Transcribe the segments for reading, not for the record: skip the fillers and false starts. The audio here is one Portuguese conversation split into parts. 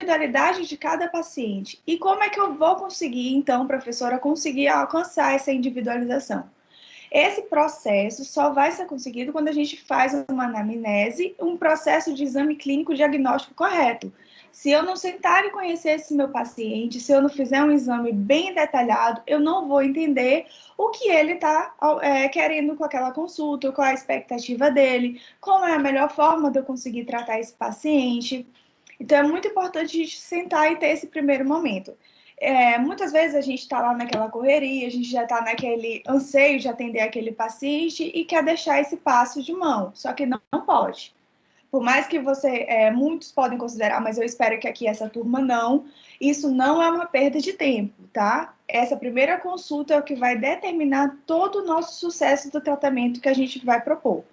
individualidade de cada paciente. E como é que eu vou conseguir, então, professora, conseguir alcançar essa individualização? Esse processo só vai ser conseguido quando a gente faz uma anamnese, um processo de exame clínico diagnóstico correto. Se eu não sentar e conhecer esse meu paciente, se eu não fizer um exame bem detalhado, eu não vou entender o que ele está querendo com aquela consulta, qual é a expectativa dele, como é a melhor forma de eu conseguir tratar esse paciente. Então, é muito importante a gente sentar e ter esse primeiro momento. Muitas vezes a gente está lá naquela correria, a gente já está naquele anseio de atender aquele paciente e quer deixar esse passo de mão, só que não pode. Por mais que muitos podem considerar, mas eu espero que aqui essa turma não, isso não é uma perda de tempo, tá? Essa primeira consulta é o que vai determinar todo o nosso sucesso do tratamento que a gente vai propor.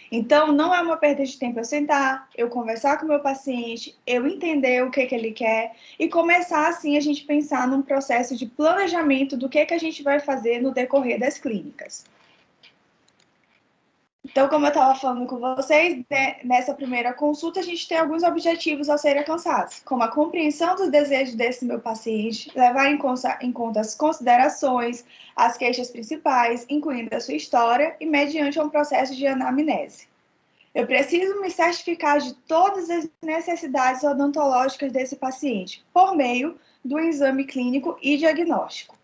Então, não é uma perda de tempo eu sentar, eu conversar com o meu paciente, eu entender o que ele quer e começar, assim, a gente pensar num processo de planejamento do que a gente vai fazer no decorrer das clínicas. Então, como eu estava falando com vocês, né, nessa primeira consulta, a gente tem alguns objetivos a serem alcançados, como a compreensão dos desejos desse meu paciente, levar em conta as considerações, as queixas principais, incluindo a sua história, e mediante um processo de anamnese. Eu preciso me certificar de todas as necessidades odontológicas desse paciente, por meio do exame clínico e diagnóstico.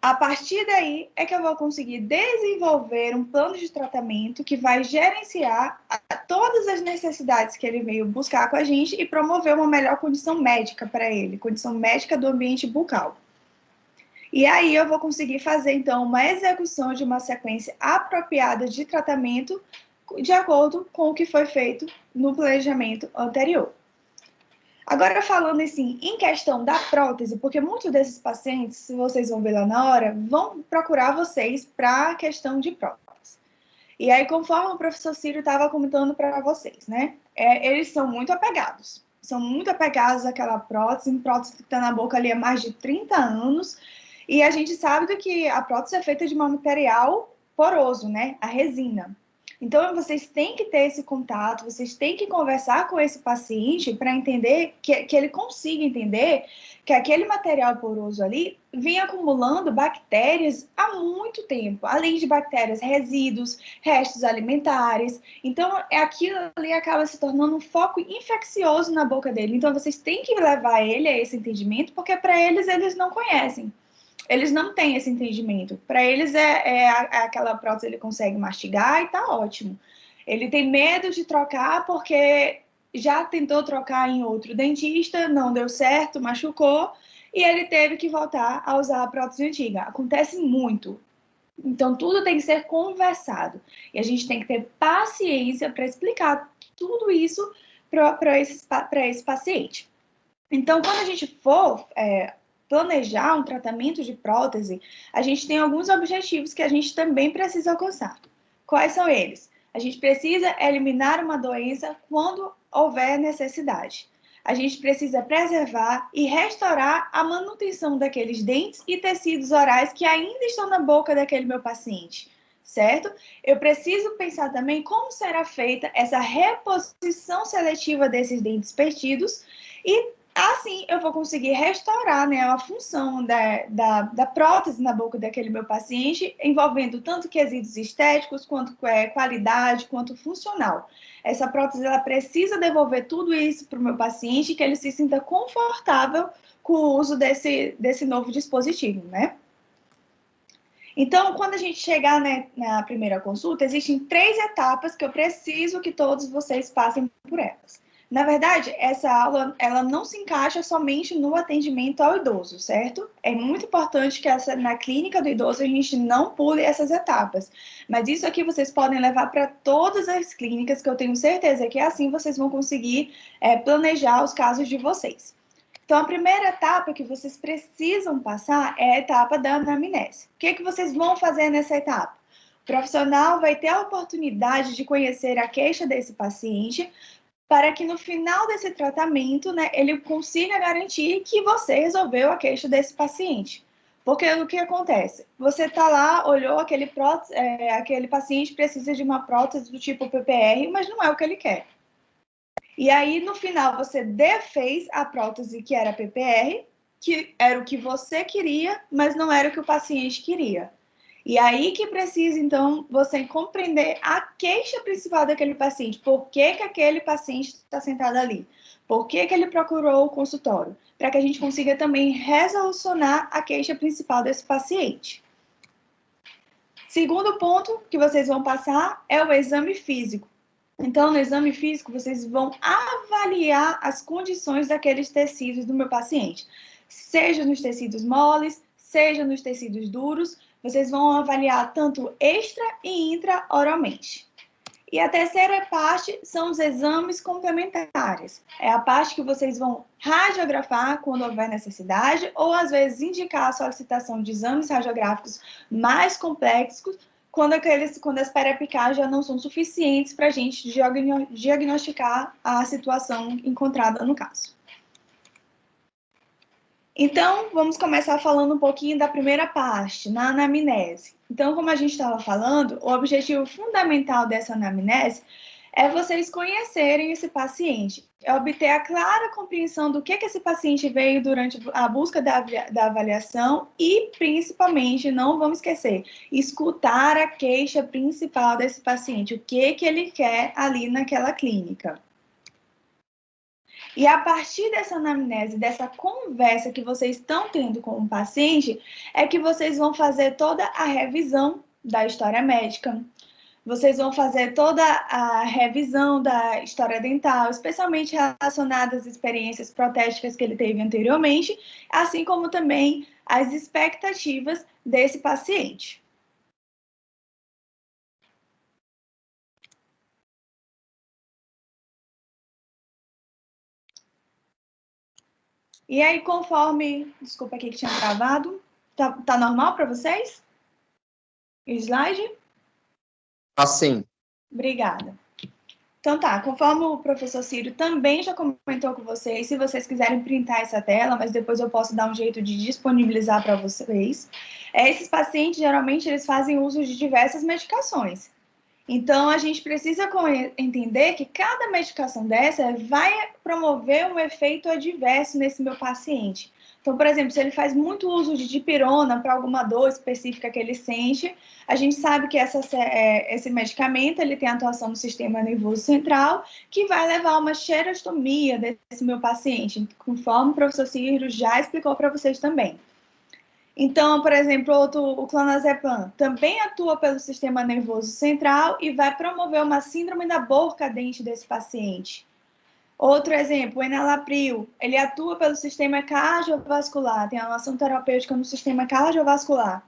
A partir daí é que eu vou conseguir desenvolver um plano de tratamento que vai gerenciar todas as necessidades que ele veio buscar com a gente e promover uma melhor condição médica para ele, condição médica do ambiente bucal. E aí eu vou conseguir fazer, então, uma execução de uma sequência apropriada de tratamento de acordo com o que foi feito no planejamento anterior. Agora, falando assim, em questão da prótese, porque muitos desses pacientes, se vocês vão ver lá na hora, vão procurar vocês para a questão de prótese. E aí, conforme o professor Ciro estava comentando para vocês, né? Eles são muito apegados. São muito apegados àquela prótese que está na boca ali há mais de 30 anos. E a gente sabe do que a prótese é feita de um material poroso, né? A resina. Então, vocês têm que ter esse contato, vocês têm que conversar com esse paciente para entender, que ele consiga entender que aquele material poroso ali vem acumulando bactérias há muito tempo, além de bactérias, resíduos, restos alimentares. Então, aquilo ali acaba se tornando um foco infeccioso na boca dele. Então, vocês têm que levar ele a esse entendimento, porque para eles não conhecem. Eles não têm esse entendimento. Para eles aquela prótese ele consegue mastigar e tá ótimo. Ele tem medo de trocar porque já tentou trocar em outro dentista, não deu certo, machucou, e ele teve que voltar a usar a prótese antiga. Acontece muito. Então, tudo tem que ser conversado. E a gente tem que ter paciência para explicar tudo isso para esse paciente. Então, quando a gente for planejar um tratamento de prótese, a gente tem alguns objetivos que a gente também precisa alcançar. Quais são eles? A gente precisa eliminar uma doença quando houver necessidade. A gente precisa preservar e restaurar a manutenção daqueles dentes e tecidos orais que ainda estão na boca daquele meu paciente, certo? Eu preciso pensar também como será feita essa reposição seletiva desses dentes perdidos e assim, eu vou conseguir restaurar, né, a função da prótese na boca daquele meu paciente, envolvendo tanto quesitos estéticos, quanto qualidade, quanto funcional. Essa prótese, ela precisa devolver tudo isso para o meu paciente, que ele se sinta confortável com o uso desse novo dispositivo, né? Então, quando a gente chegar, né, na primeira consulta, existem 3 etapas que eu preciso que todos vocês passem por elas. Na verdade, essa aula, ela não se encaixa somente no atendimento ao idoso, certo? É muito importante que na clínica do idoso a gente não pule essas etapas. Mas isso aqui vocês podem levar para todas as clínicas, que eu tenho certeza que assim vocês vão conseguir planejar os casos de vocês. Então, a primeira etapa que vocês precisam passar é a etapa da anamnese. O que vocês vão fazer nessa etapa? O profissional vai ter a oportunidade de conhecer a queixa desse paciente, para que no final desse tratamento, né, ele consiga garantir que você resolveu a queixa desse paciente. Porque o que acontece? Você está lá, olhou aquele paciente precisa de uma prótese do tipo PPR, mas não é o que ele quer. E aí, no final, você defez a prótese que era PPR, que era o que você queria, mas não era o que o paciente queria. E aí que precisa, então, você compreender a queixa principal daquele paciente. Por que aquele paciente está sentado ali? Por que ele procurou o consultório? Para que a gente consiga também resolucionar a queixa principal desse paciente. Segundo ponto que vocês vão passar é o exame físico. Então, no exame físico, vocês vão avaliar as condições daqueles tecidos do meu paciente. Seja nos tecidos moles, seja nos tecidos duros, vocês vão avaliar tanto extra e intraoralmente. E a terceira parte são os exames complementares. É a parte que vocês vão radiografar quando houver necessidade, ou às vezes indicar a solicitação de exames radiográficos mais complexos, quando as periapicais já não são suficientes para a gente diagnosticar a situação encontrada no caso. Então, vamos começar falando um pouquinho da primeira parte, na anamnese. Então, como a gente estava falando, o objetivo fundamental dessa anamnese é vocês conhecerem esse paciente, é obter a clara compreensão do que esse paciente veio durante a busca da avaliação e, principalmente, não vamos esquecer, escutar a queixa principal desse paciente, o que ele quer ali naquela clínica. E a partir dessa anamnese, dessa conversa que vocês estão tendo com o paciente, é que vocês vão fazer toda a revisão da história médica. Vocês vão fazer toda a revisão da história dental, especialmente relacionada às experiências protéticas que ele teve anteriormente, assim como também as expectativas desse paciente. E aí, conforme... Desculpa aqui que tinha travado. Tá normal para vocês? Slide? Assim. Obrigada. Então tá, conforme o professor Ciro também já comentou com vocês, se vocês quiserem printar essa tela, mas depois eu posso dar um jeito de disponibilizar para vocês. Esses pacientes, geralmente, eles fazem uso de diversas medicações. Então, a gente precisa entender que cada medicação dessa vai promover um efeito adverso nesse meu paciente. Então, por exemplo, se ele faz muito uso de dipirona para alguma dor específica que ele sente, a gente sabe que esse medicamento ele tem atuação no sistema nervoso central, que vai levar a uma xerostomia desse meu paciente, conforme o professor Ciro já explicou para vocês também. Então, por exemplo, o clonazepam também atua pelo sistema nervoso central e vai promover uma síndrome da boca dente desse paciente. Outro exemplo, o enalapril, ele atua pelo sistema cardiovascular, tem uma ação terapêutica no sistema cardiovascular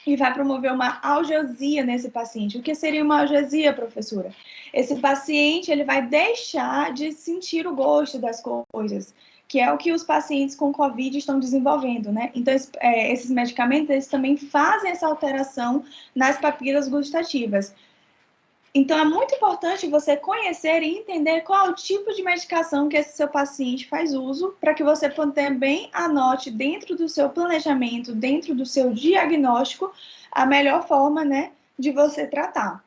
e vai promover uma algesia nesse paciente. O que seria uma algesia, professora? Esse paciente ele vai deixar de sentir o gosto das coisas, que é o que os pacientes com COVID estão desenvolvendo, né? Então, esses medicamentos, eles também fazem essa alteração nas papilas gustativas. Então, é muito importante você conhecer e entender qual é o tipo de medicação que esse seu paciente faz uso, para que você também anote dentro do seu planejamento, dentro do seu diagnóstico, a melhor forma, né, de você tratar.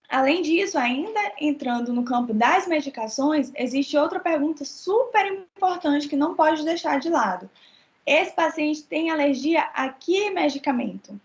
Além disso, ainda entrando no campo das medicações, existe outra pergunta super importante que não pode deixar de lado. Esse paciente tem alergia a que medicamento,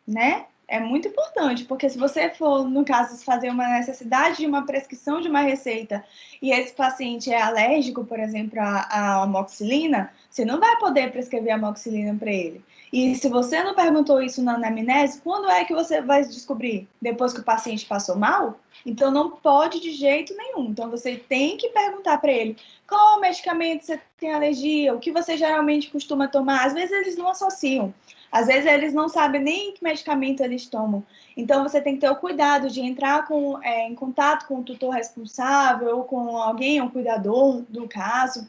né? É muito importante, porque se você for, no caso, fazer uma necessidade de uma prescrição de uma receita e esse paciente é alérgico, por exemplo, à amoxicilina, você não vai poder prescrever amoxicilina para ele. E se você não perguntou isso na anamnese, quando é que você vai descobrir? Depois que o paciente passou mal? Então, não pode de jeito nenhum. Então, você tem que perguntar para ele qual medicamento você tem alergia, o que você geralmente costuma tomar. Às vezes, eles não associam. Às vezes, eles não sabem nem que medicamento eles tomam. Então, você tem que ter o cuidado de entrar em contato com o tutor responsável ou com alguém, um cuidador do caso,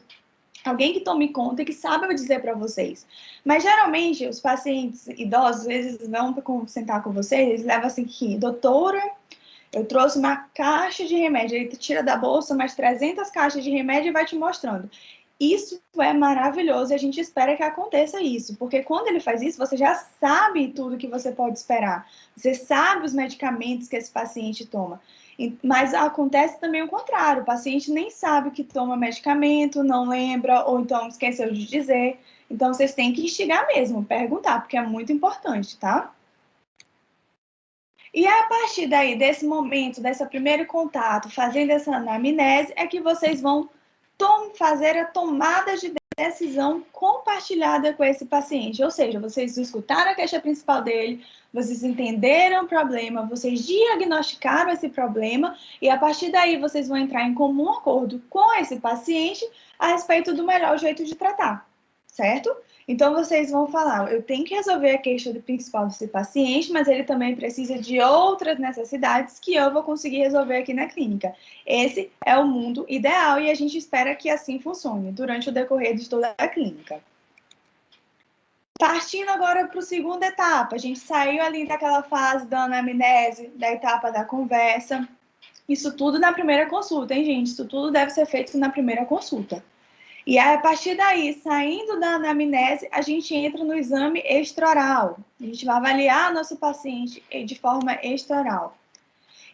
alguém que tome conta e que saiba dizer para vocês. Mas, geralmente, os pacientes idosos, às vezes, vão sentar com vocês, eles levam assim que, doutora, eu trouxe uma caixa de remédio. Ele tira da bolsa mais 300 caixas de remédio e vai te mostrando. Isso é maravilhoso e a gente espera que aconteça isso, porque quando ele faz isso, você já sabe tudo que você pode esperar. Você sabe os medicamentos que esse paciente toma. Mas acontece também o contrário, o paciente nem sabe que toma medicamento, não lembra, ou então esqueceu de dizer. Então, vocês têm que instigar mesmo, perguntar, porque é muito importante, tá? E a partir daí, desse momento, desse primeiro contato, fazendo essa anamnese, é que vocês vão fazer a tomada de decisão compartilhada com esse paciente. Ou seja, vocês escutaram a queixa principal dele, vocês entenderam o problema, vocês diagnosticaram esse problema e a partir daí vocês vão entrar em comum acordo com esse paciente a respeito do melhor jeito de tratar, certo? Então, vocês vão falar, eu tenho que resolver a queixa principal desse paciente, mas ele também precisa de outras necessidades que eu vou conseguir resolver aqui na clínica. Esse é o mundo ideal e a gente espera que assim funcione durante o decorrer de toda a clínica. Partindo agora para a segunda etapa, a gente saiu ali daquela fase da anamnese, da etapa da conversa. Isso tudo na primeira consulta, hein, gente? Isso tudo deve ser feito na primeira consulta. E aí, a partir daí, saindo da anamnese, a gente entra no exame extraoral. A gente vai avaliar nosso paciente de forma extraoral.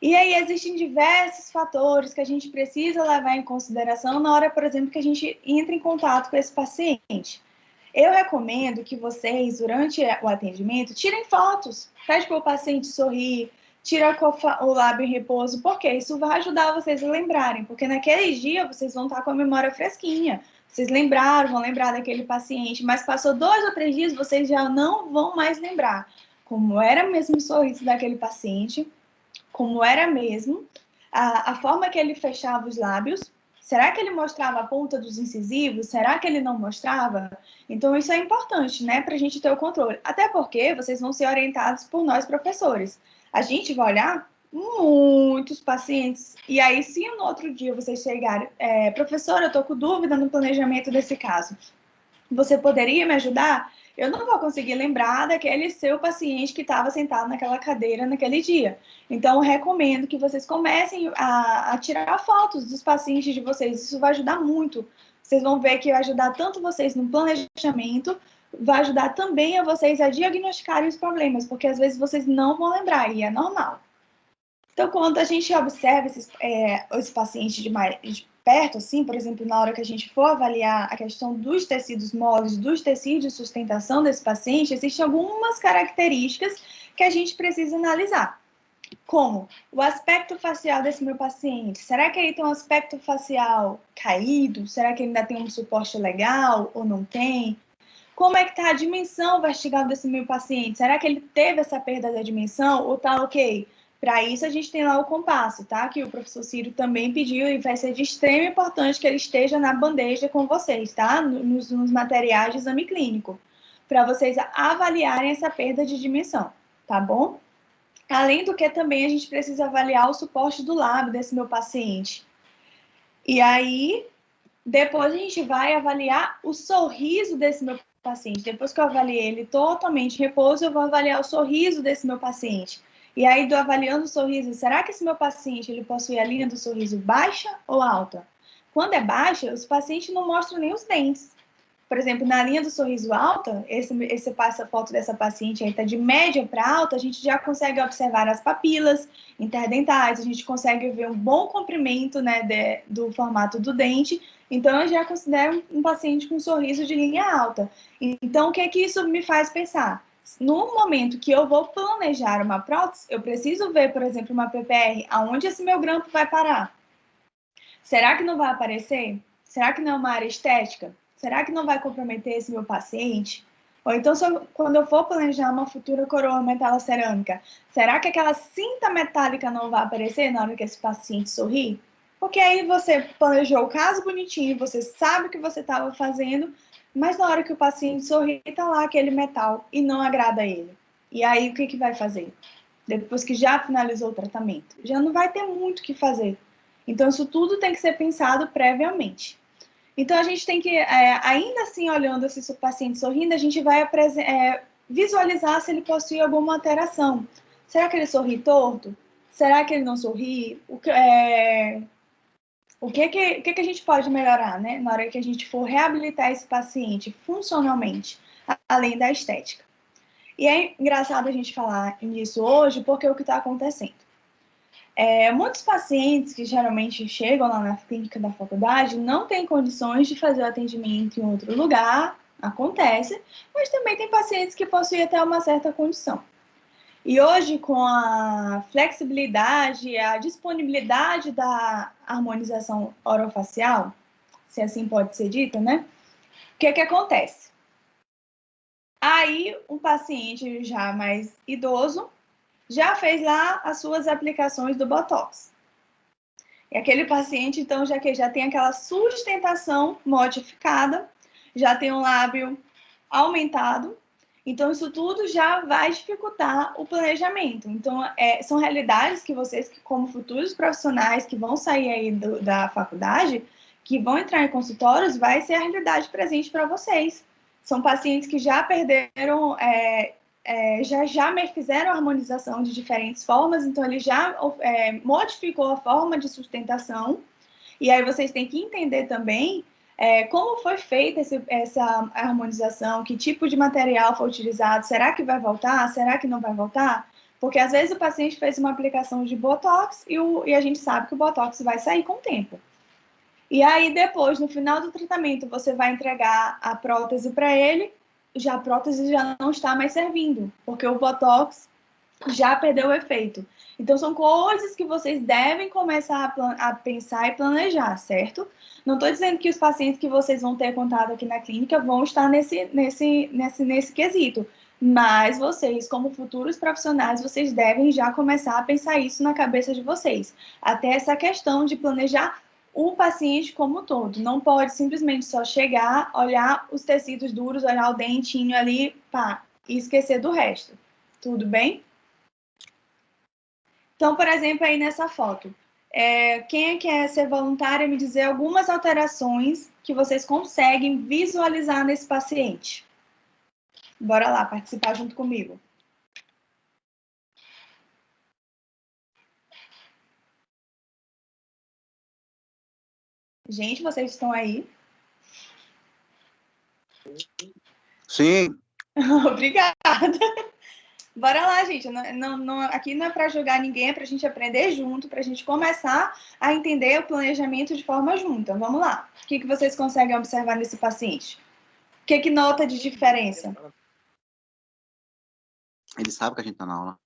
E aí existem diversos fatores que a gente precisa levar em consideração na hora, por exemplo, que a gente entra em contato com esse paciente. Eu recomendo que vocês, durante o atendimento, tirem fotos. Pede para o paciente sorrir, tira o lábio em repouso, porque isso vai ajudar vocês a lembrarem, porque naquele dia vocês vão estar com a memória fresquinha. Vocês lembraram, vão lembrar daquele paciente, mas passou 2 ou 3 dias, vocês já não vão mais lembrar como era mesmo o sorriso daquele paciente, como era mesmo, a forma que ele fechava os lábios. Será que ele mostrava a ponta dos incisivos? Será que ele não mostrava? Então, isso é importante, né, para a gente ter o controle. Até porque vocês vão ser orientados por nós, professores. A gente vai olhar muitos pacientes. E aí, se no outro dia vocês chegarem, professora, eu estou com dúvida no planejamento desse caso, você poderia me ajudar? Eu não vou conseguir lembrar daquele seu paciente que estava sentado naquela cadeira naquele dia. Então, eu recomendo que vocês comecem a tirar fotos dos pacientes de vocês. Isso vai ajudar muito. Vocês vão ver que vai ajudar tanto vocês no planejamento, vai ajudar também a vocês a diagnosticarem os problemas, porque às vezes vocês não vão lembrar, e é normal. Então, quando a gente observa esses pacientes de perto, assim, por exemplo, na hora que a gente for avaliar a questão dos tecidos moles, dos tecidos de sustentação desse paciente, existem algumas características que a gente precisa analisar. Como o aspecto facial desse meu paciente. Será que ele tem um aspecto facial caído? Será que ele ainda tem um suporte legal ou não tem? Como é que está a dimensão vertical desse meu paciente? Será que ele teve essa perda da dimensão ou tá ok? Para isso, a gente tem lá o compasso, tá? Que o professor Ciro também pediu e vai ser de extrema importância que ele esteja na bandeja com vocês, tá? Nos materiais de exame clínico, para vocês avaliarem essa perda de dimensão, tá bom? Além do que também a gente precisa avaliar o suporte do lábio desse meu paciente. E aí, depois a gente vai avaliar o sorriso desse meu paciente. Depois que eu avaliei ele totalmente em repouso, eu vou avaliar o sorriso desse meu paciente. E aí, avaliando o sorriso, será que esse meu paciente ele possui a linha do sorriso baixa ou alta? Quando é baixa, os pacientes não mostram nem os dentes. Por exemplo, na linha do sorriso alta, essa foto dessa paciente aí está de média para alta, a gente já consegue observar as papilas interdentais, a gente consegue ver um bom comprimento, né, do formato do dente. Então, eu já considero um paciente com sorriso de linha alta. Então, o que é que isso me faz pensar? No momento que eu vou planejar uma prótese, eu preciso ver, por exemplo, uma PPR, aonde esse meu grampo vai parar. Será que não vai aparecer? Será que não é uma área estética? Será que não vai comprometer esse meu paciente? Ou então, quando eu for planejar uma futura coroa metalocerâmica, será que aquela cinta metálica não vai aparecer na hora que esse paciente sorrir? Porque aí você planejou o caso bonitinho, você sabe o que você estava fazendo, mas na hora que o paciente sorri, está lá aquele metal e não agrada a ele. E aí, o que vai fazer? Depois que já finalizou o tratamento? Já não vai ter muito o que fazer. Então, isso tudo tem que ser pensado previamente. Então, a gente tem que, ainda assim, olhando esse paciente sorrindo, a gente vai visualizar se ele possui alguma alteração. Será que ele sorri torto? Será que ele não sorri? O que a gente pode melhorar, né? Na hora que a gente for reabilitar esse paciente funcionalmente, além da estética. E é engraçado a gente falar nisso hoje, porque é o que está acontecendo. Muitos pacientes que geralmente chegam lá na clínica da faculdade não têm condições de fazer o atendimento em outro lugar, acontece, mas também tem pacientes que possuem até uma certa condição. E hoje, com a flexibilidade, a disponibilidade da harmonização orofacial, se assim pode ser dito, né? O que acontece? Aí, um paciente já mais idoso já fez lá as suas aplicações do Botox. E aquele paciente, então, já tem aquela sustentação modificada, já tem um lábio aumentado, então isso tudo já vai dificultar o planejamento. Então, são realidades que vocês, como futuros profissionais que vão sair aí da faculdade, que vão entrar em consultórios, vai ser a realidade presente para vocês. São pacientes que já perderam, já fizeram a harmonização de diferentes formas, então ele já modificou a forma de sustentação, e aí vocês têm que entender também como foi feita essa harmonização, que tipo de material foi utilizado, será que vai voltar, será que não vai voltar? Porque às vezes o paciente fez uma aplicação de Botox e a gente sabe que o Botox vai sair com o tempo. E aí depois, no final do tratamento, você vai entregar a prótese para ele, já a prótese já não está mais servindo, porque o Botox já perdeu o efeito. Então, são coisas que vocês devem começar a pensar e planejar, certo? Não estou dizendo que os pacientes que vocês vão ter contato aqui na clínica vão estar nesse quesito, mas vocês, como futuros profissionais, vocês devem já começar a pensar isso na cabeça de vocês. Até essa questão de planejar o paciente como um todo. Não pode simplesmente só chegar, olhar os tecidos duros, olhar o dentinho ali, pá, e esquecer do resto. Tudo bem? Então, por exemplo, aí nessa foto, quem quer ser voluntário e me dizer algumas alterações que vocês conseguem visualizar nesse paciente? Bora lá, participar junto comigo. Gente, vocês estão aí? Sim. Obrigada. Bora lá, gente. Aqui não é para julgar ninguém, é para a gente aprender junto, para a gente começar a entender o planejamento de forma junta. Vamos lá. O que vocês conseguem observar nesse paciente? O que nota de diferença? Ele sabe que a gente tá na aula.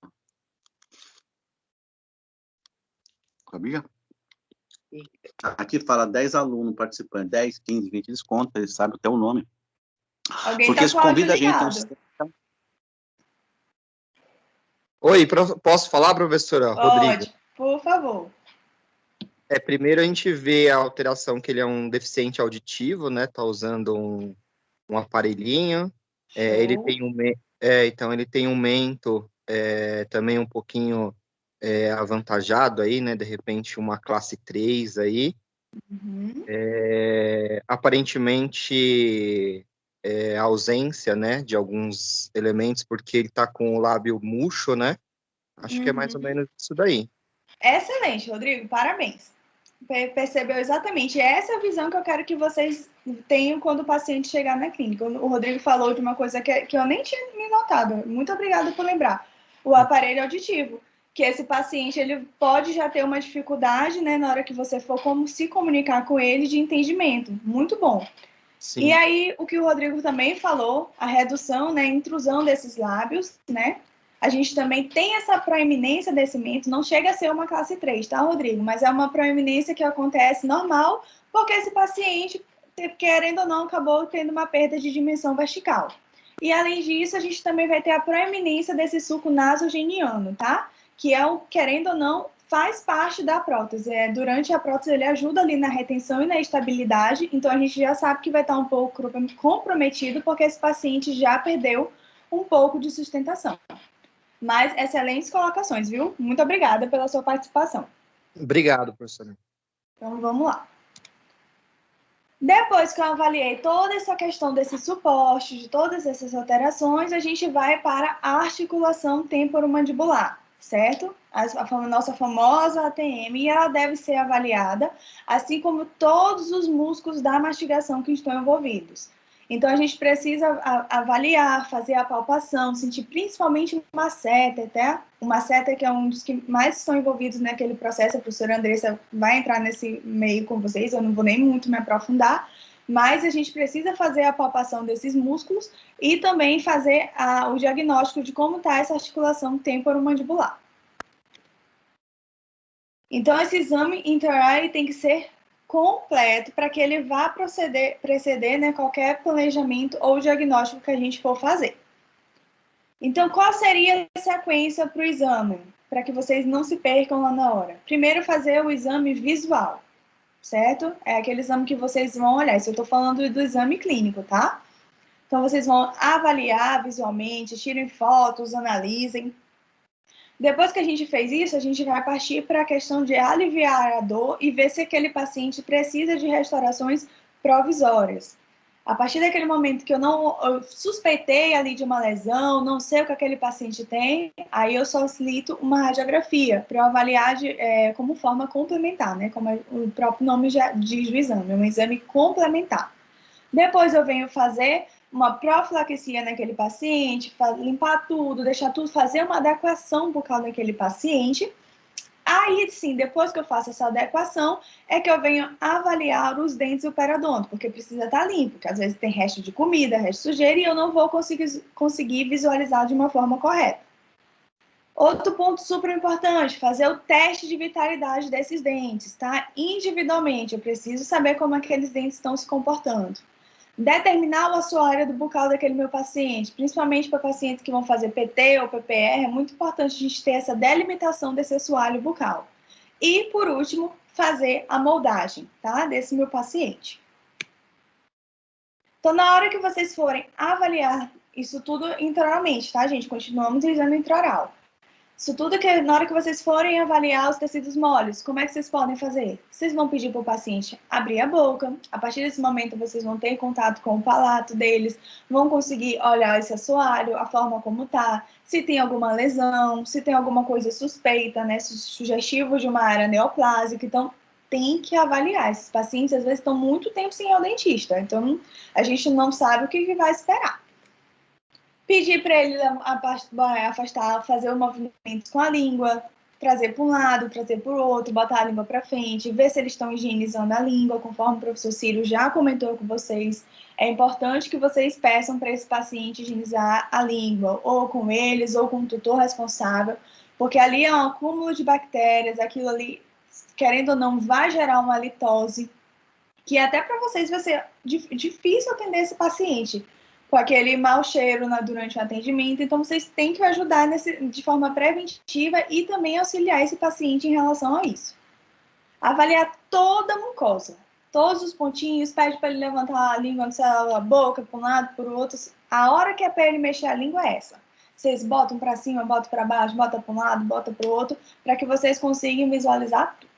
Sabia? Aqui fala 10 alunos participantes, 10, 15, 20 desconto, eles sabem até o nome. Alguém porque tá isso com o áudio convida a gente. Oi, posso falar, professora? Rodrigo? Pode, por favor. Primeiro a gente vê a alteração que ele é um deficiente auditivo, né? Tá usando um aparelhinho. Ele tem então ele tem um mento também um pouquinho avantajado aí, né? De repente uma classe 3 aí. Uhum. Aparentemente ausência, né? De alguns elementos, porque ele tá com o lábio murcho, né? Acho que é mais ou menos isso daí. Excelente, Rodrigo, parabéns. Percebeu exatamente essa visão que eu quero que vocês tenham quando o paciente chegar na clínica. O Rodrigo falou de uma coisa que eu nem tinha me notado. Muito obrigada por lembrar. O aparelho auditivo, que esse paciente ele pode já ter uma dificuldade, né, na hora que você for como se comunicar com ele de entendimento. Muito bom. Sim. E aí, o que o Rodrigo também falou, a redução, né, intrusão desses lábios, né? A gente também tem essa proeminência desse mento, não chega a ser uma classe 3, tá, Rodrigo? Mas é uma proeminência que acontece normal, porque esse paciente, querendo ou não, acabou tendo uma perda de dimensão vertical. E, além disso, a gente também vai ter a proeminência desse suco nasogeniano, tá? Que é o, querendo ou não, faz parte da prótese. Durante a prótese, ele ajuda ali na retenção e na estabilidade, então a gente já sabe que vai estar um pouco comprometido, porque esse paciente já perdeu um pouco de sustentação. Mas excelentes colocações, viu? Muito obrigada pela sua participação. Obrigado, professor. Então, vamos lá. Depois que eu avaliei toda essa questão desse suporte, de todas essas alterações, a gente vai para a articulação temporomandibular, certo? A nossa famosa ATM, e ela deve ser avaliada, assim como todos os músculos da mastigação que estão envolvidos. Então, a gente precisa avaliar, fazer a palpação, sentir principalmente o masseter, tá? O masseter, que é um dos que mais estão envolvidos naquele processo, a professora Andressa vai entrar nesse meio com vocês, eu não vou nem muito me aprofundar, mas a gente precisa fazer a palpação desses músculos e também fazer o diagnóstico de como está essa articulação temporomandibular. Então, esse exame intra-eye tem que ser completo para que ele vá preceder, né, qualquer planejamento ou diagnóstico que a gente for fazer. Então, qual seria a sequência para o exame? Para que vocês não se percam lá na hora. Primeiro, fazer o exame visual, certo? É aquele exame que vocês vão olhar. Isso eu estou falando do exame clínico, tá? Então, vocês vão avaliar visualmente, tirem fotos, analisem. Depois que a gente fez isso, a gente vai partir para a questão de aliviar a dor e ver se aquele paciente precisa de restaurações provisórias. A partir daquele momento que eu suspeitei ali de uma lesão, não sei o que aquele paciente tem, aí eu solicito uma radiografia para eu avaliar como forma complementar, né? Como o próprio nome já diz o exame, é um exame complementar. Depois eu venho fazer uma profilaxia naquele paciente, limpar tudo, deixar tudo, fazer uma adequação bucal naquele paciente. Aí, sim, depois que eu faço essa adequação, é que eu venho avaliar os dentes e o periodonto, porque precisa estar limpo, porque às vezes tem resto de comida, resto de sujeira, e eu não vou conseguir visualizar de uma forma correta. Outro ponto super importante, fazer o teste de vitalidade desses dentes, tá? Individualmente, eu preciso saber como aqueles dentes estão se comportando. Determinar o assoalho do bucal daquele meu paciente, principalmente para pacientes que vão fazer PT ou PPR, é muito importante a gente ter essa delimitação desse assoalho bucal. E, por último, fazer a moldagem, tá? Desse meu paciente. Então, na hora que vocês forem avaliar isso tudo intraoralmente, tá, gente? Continuamos o exame intraoral. Isso tudo que na hora que vocês forem avaliar os tecidos moles, como é que vocês podem fazer? Vocês vão pedir para o paciente abrir a boca. A partir desse momento, vocês vão ter contato com o palato deles, vão conseguir olhar esse assoalho, a forma como tá, se tem alguma lesão, se tem alguma coisa suspeita, né, sugestivo de uma área neoplásica. Então, tem que avaliar. Esses pacientes, às vezes, estão muito tempo sem ir ao dentista. Então, a gente não sabe o que vai esperar. Pedir para ele afastar, fazer movimentos com a língua, trazer para um lado, trazer para o outro, botar a língua para frente, ver se eles estão higienizando a língua, conforme o professor Ciro já comentou com vocês. É importante que vocês peçam para esse paciente higienizar a língua, ou com eles, ou com o tutor responsável, porque ali é um acúmulo de bactérias, aquilo ali, querendo ou não, vai gerar uma halitose, que até para vocês vai ser difícil atender esse paciente com aquele mau cheiro durante o atendimento. Então, vocês têm que ajudar de forma preventiva e também auxiliar esse paciente em relação a isso. Avaliar toda a mucosa, todos os pontinhos, pede para ele levantar a língua, a boca para um lado, para o outro. A hora que é para ele mexer a língua é essa. Vocês botam para cima, botam para baixo, botam para um lado, botam para o outro, para que vocês consigam visualizar tudo.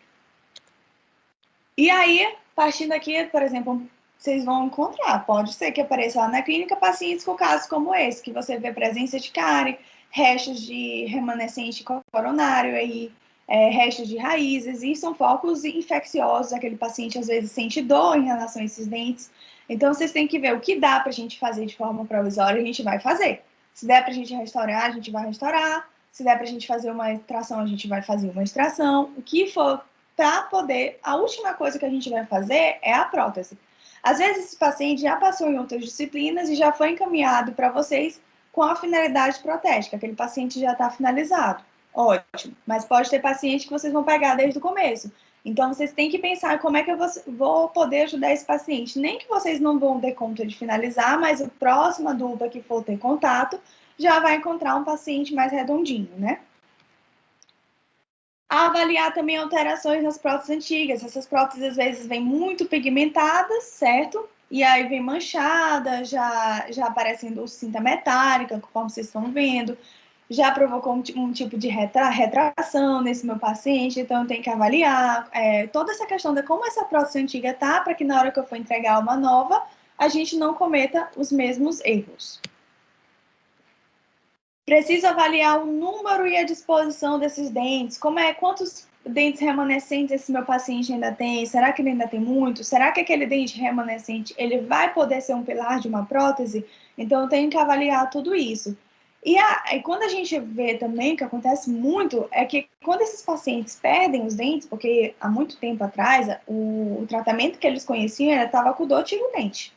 E aí, partindo aqui, por exemplo, vocês vão encontrar, pode ser que apareça lá na clínica pacientes com casos como esse, que você vê presença de cárie, restos de remanescente coronário, aí, restos de raízes, e são focos infecciosos, aquele paciente às vezes sente dor em relação a esses dentes. Então, vocês têm que ver o que dá para a gente fazer de forma provisória, a gente vai fazer. Se der para a gente restaurar, a gente vai restaurar. Se der para a gente fazer uma extração, a gente vai fazer uma extração. O que for para poder, a última coisa que a gente vai fazer é a prótese. Às vezes, esse paciente já passou em outras disciplinas e já foi encaminhado para vocês com a finalidade protética. Aquele paciente já está finalizado. Ótimo. Mas pode ter paciente que vocês vão pegar desde o começo. Então, vocês têm que pensar como é que eu vou poder ajudar esse paciente. Nem que vocês não vão ter conta de finalizar, mas o próximo dupla que for ter contato já vai encontrar um paciente mais redondinho, né? Avaliar também alterações nas próteses antigas. Essas próteses, às vezes, vêm muito pigmentadas, certo? E aí vem manchada, já aparecendo cinta metálica, conforme vocês estão vendo. Já provocou um tipo de retração nesse meu paciente, então tem que avaliar toda essa questão de como essa prótese antiga tá, para que na hora que eu for entregar uma nova, a gente não cometa os mesmos erros. Preciso avaliar o número e a disposição desses dentes, quantos dentes remanescentes esse meu paciente ainda tem? Será que ele ainda tem muito? Será que aquele dente remanescente ele vai poder ser um pilar de uma prótese? Então, eu tenho que avaliar tudo isso. E quando a gente vê também, que acontece muito, é que quando esses pacientes perdem os dentes, porque há muito tempo atrás, o tratamento que eles conheciam era tabacudo, tira o dente.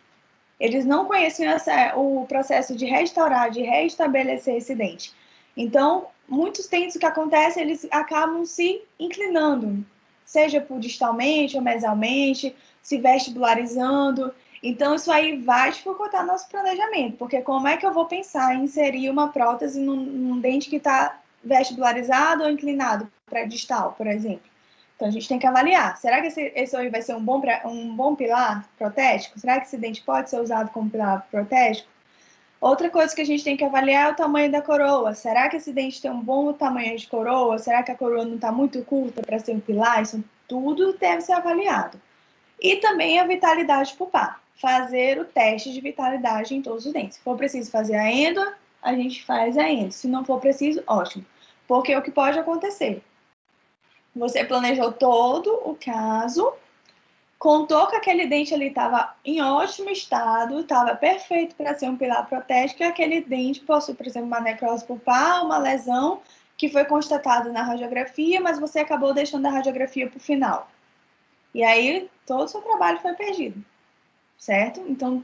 Eles não conheciam o processo de restaurar, de reestabelecer esse dente. Então, muitos dentes, o que acontece, eles acabam se inclinando, seja por distalmente ou mesalmente, se vestibularizando. Então, isso aí vai dificultar nosso planejamento, porque como é que eu vou pensar em inserir uma prótese num dente que está vestibularizado ou inclinado para distal, por exemplo? Então, a gente tem que avaliar. Será que esse aí vai ser um bom pilar protético? Será que esse dente pode ser usado como pilar protético? Outra coisa que a gente tem que avaliar é o tamanho da coroa. Será que esse dente tem um bom tamanho de coroa? Será que a coroa não está muito curta para ser um pilar? Isso tudo deve ser avaliado. E também a vitalidade pulpar. Fazer o teste de vitalidade em todos os dentes. Se for preciso fazer a endo, a gente faz a endo. Se não for preciso, ótimo. Porque o que pode acontecer? Você planejou todo o caso, contou que aquele dente ali estava em ótimo estado, estava perfeito para ser um pilar protético, e aquele dente possui, por exemplo, uma necrose pulpar, uma lesão que foi constatada na radiografia, mas você acabou deixando a radiografia para o final. E aí, todo o seu trabalho foi perdido, certo? Então,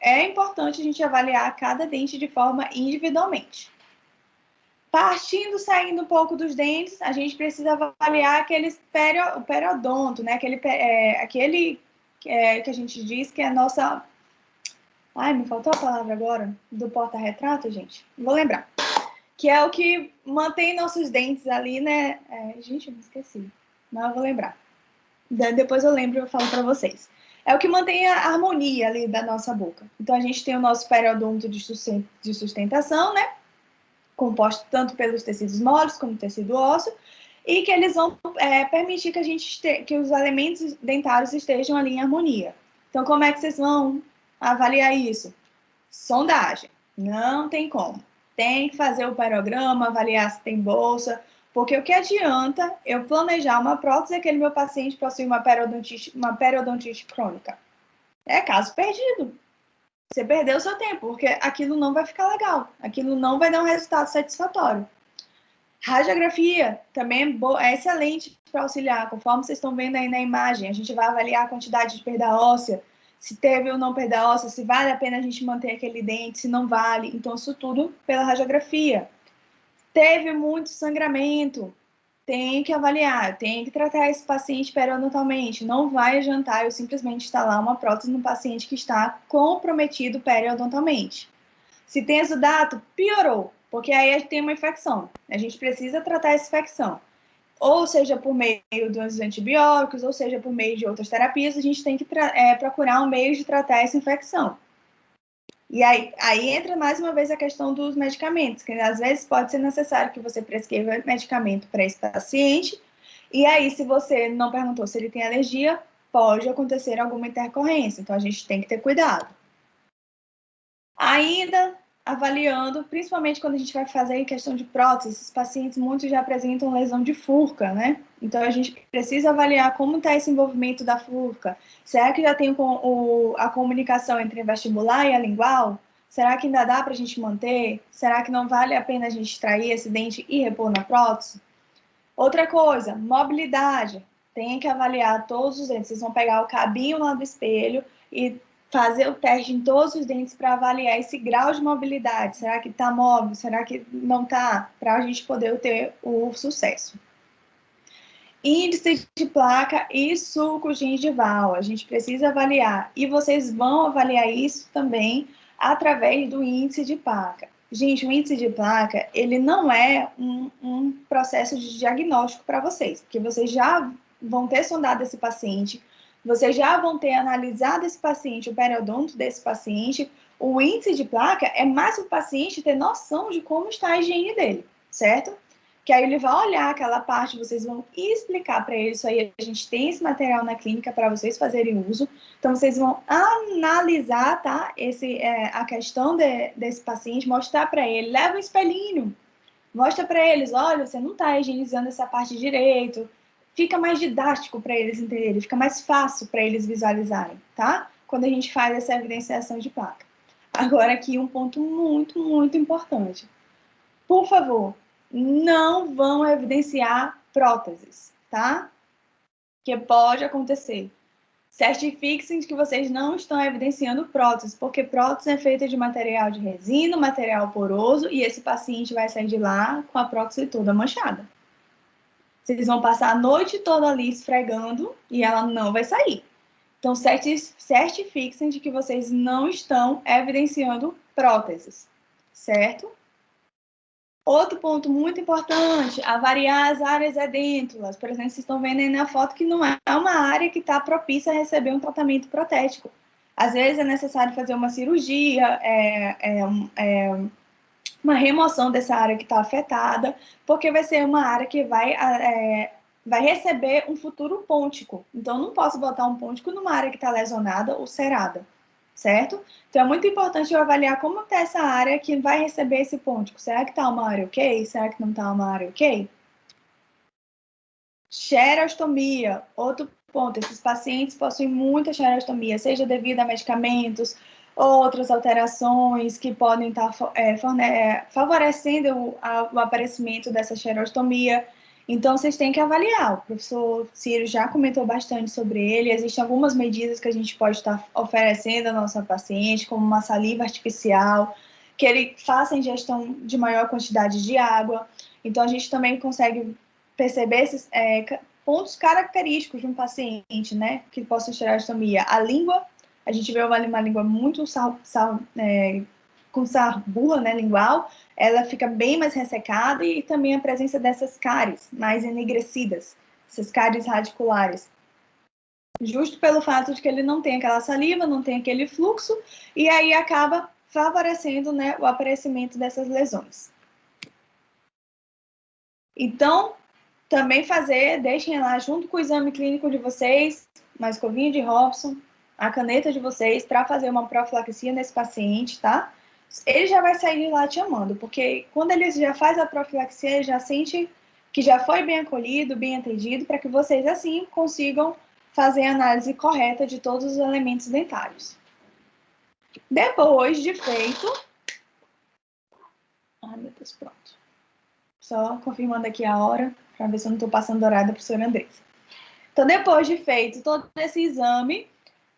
é importante a gente avaliar cada dente de forma individualmente. Saindo um pouco dos dentes, a gente precisa avaliar o periodonto, né? Aquele que a gente diz que é a nossa... Ai, me faltou a palavra agora, do porta-retrato, gente. Vou lembrar. Que é o que mantém nossos dentes ali, né? Gente, eu me esqueci. Não, eu vou lembrar. Depois eu lembro e eu falo para vocês. É o que mantém a harmonia ali da nossa boca. Então, a gente tem o nosso periodonto de sustentação, né? Composto tanto pelos tecidos moles como tecido ósseo, e que eles vão permitir que os elementos dentários estejam ali em harmonia. Então, como é que vocês vão avaliar isso? Sondagem. Não tem como. Tem que fazer o parograma, avaliar se tem bolsa, porque o que adianta eu planejar uma prótese e aquele meu paciente possui uma periodontite crônica? É caso perdido. Você perdeu o seu tempo, porque aquilo não vai ficar legal, aquilo não vai dar um resultado satisfatório. Radiografia também é excelente para auxiliar, conforme vocês estão vendo aí na imagem. A gente vai avaliar a quantidade de perda óssea, se teve ou não perda óssea, se vale a pena a gente manter aquele dente, se não vale. Então, isso tudo pela radiografia. Teve muito sangramento, tem que avaliar, tem que tratar esse paciente periodontalmente. Não vai adiantar eu simplesmente instalar uma prótese no paciente que está comprometido periodontalmente. Se tem exudato, piorou, porque aí a gente tem uma infecção. A gente precisa tratar essa infecção. Ou seja por meio dos antibióticos, ou seja por meio de outras terapias, a gente tem que procurar um meio de tratar essa infecção. E aí entra mais uma vez a questão dos medicamentos, que às vezes pode ser necessário que você prescreva medicamento para esse paciente, e aí se você não perguntou se ele tem alergia, pode acontecer alguma intercorrência, então a gente tem que ter cuidado. Ainda avaliando, principalmente quando a gente vai fazer em questão de prótese, esses pacientes muitos já apresentam lesão de furca, né? Então, a gente precisa avaliar como está esse envolvimento da furca. Será que já tem a comunicação entre a vestibular e a lingual? Será que ainda dá para a gente manter? Será que não vale a pena a gente extrair esse dente e repor na prótese? Outra coisa, mobilidade. Tem que avaliar todos os dentes. Vocês vão pegar o cabinho lá do espelho e fazer o teste em todos os dentes para avaliar esse grau de mobilidade. Será que está móvel? Será que não está? Para a gente poder ter o sucesso. Índice de placa e sulco gengival. A gente precisa avaliar. E vocês vão avaliar isso também através do índice de placa. Gente, o índice de placa, ele não é um processo de diagnóstico para vocês, porque vocês já vão ter sondado esse paciente, vocês já vão ter analisado esse paciente, o periodonto desse paciente. O índice de placa é mais para o paciente ter noção de como está a higiene dele, certo? Que aí ele vai olhar aquela parte, vocês vão explicar para ele isso aí. A gente tem esse material na clínica para vocês fazerem uso. Então, vocês vão analisar, tá? A questão desse paciente, mostrar para ele. Leva um espelhinho, mostra para eles, olha, você não está higienizando essa parte direito. fica mais didático para eles entenderem, fica mais fácil para eles visualizarem, tá? Quando a gente faz essa evidenciação de placa. Agora aqui um ponto muito, muito importante. Por favor, não vão evidenciar próteses, tá? Que pode acontecer. Certifiquem-se de que vocês não estão evidenciando próteses, porque prótese é feita de material de resina, material poroso, e esse paciente vai sair de lá com a prótese toda manchada. Vocês vão passar a noite toda ali esfregando e ela não vai sair. Então, certifiquem-se de que vocês não estão evidenciando próteses, certo? Outro ponto muito importante, avaliar as áreas edêntulas. Por exemplo, vocês estão vendo aí na foto que não é uma área que está propícia a receber um tratamento protético. Às vezes é necessário fazer uma cirurgia, uma remoção dessa área que está afetada, porque vai ser uma área que vai receber um futuro pôntico. Então, não posso botar um pôntico numa área que está lesionada ou cerada, certo? Então, é muito importante eu avaliar como está essa área que vai receber esse pôntico. Será que está uma área ok? Será que não está uma área ok? Xerostomia, outro ponto. Esses pacientes possuem muita xerostomia, seja devido a medicamentos, outras alterações que podem estar favorecendo o aparecimento dessa xerostomia. Então, vocês têm que avaliar. O professor Ciro já comentou bastante sobre ele. Existem algumas medidas que a gente pode estar oferecendo à nossa paciente, como uma saliva artificial, que ele faça ingestão de maior quantidade de água. Então, a gente também consegue perceber esses pontos característicos de um paciente, né, que possa ter xerostomia. A língua, a gente vê uma língua muito com sarburra, né, lingual, ela fica bem mais ressecada, e também a presença dessas cáries mais enegrecidas, essas cáries radiculares. Justo pelo fato de que ele não tem aquela saliva, não tem aquele fluxo, e aí acaba favorecendo, né, o aparecimento dessas lesões. Então, também deixem lá junto com o exame clínico de vocês, uma escovinha de Robson, a caneta de vocês, para fazer uma profilaxia nesse paciente, tá? Ele já vai sair de lá te amando, porque quando ele já faz a profilaxia, ele já sente que já foi bem acolhido, bem atendido, para que vocês, assim, consigam fazer a análise correta de todos os elementos dentários. Depois de feito... Ai, meu Deus, pronto. Só confirmando aqui a hora, para ver se eu não estou passando horário da professora Andressa. Então, depois de feito todo esse exame,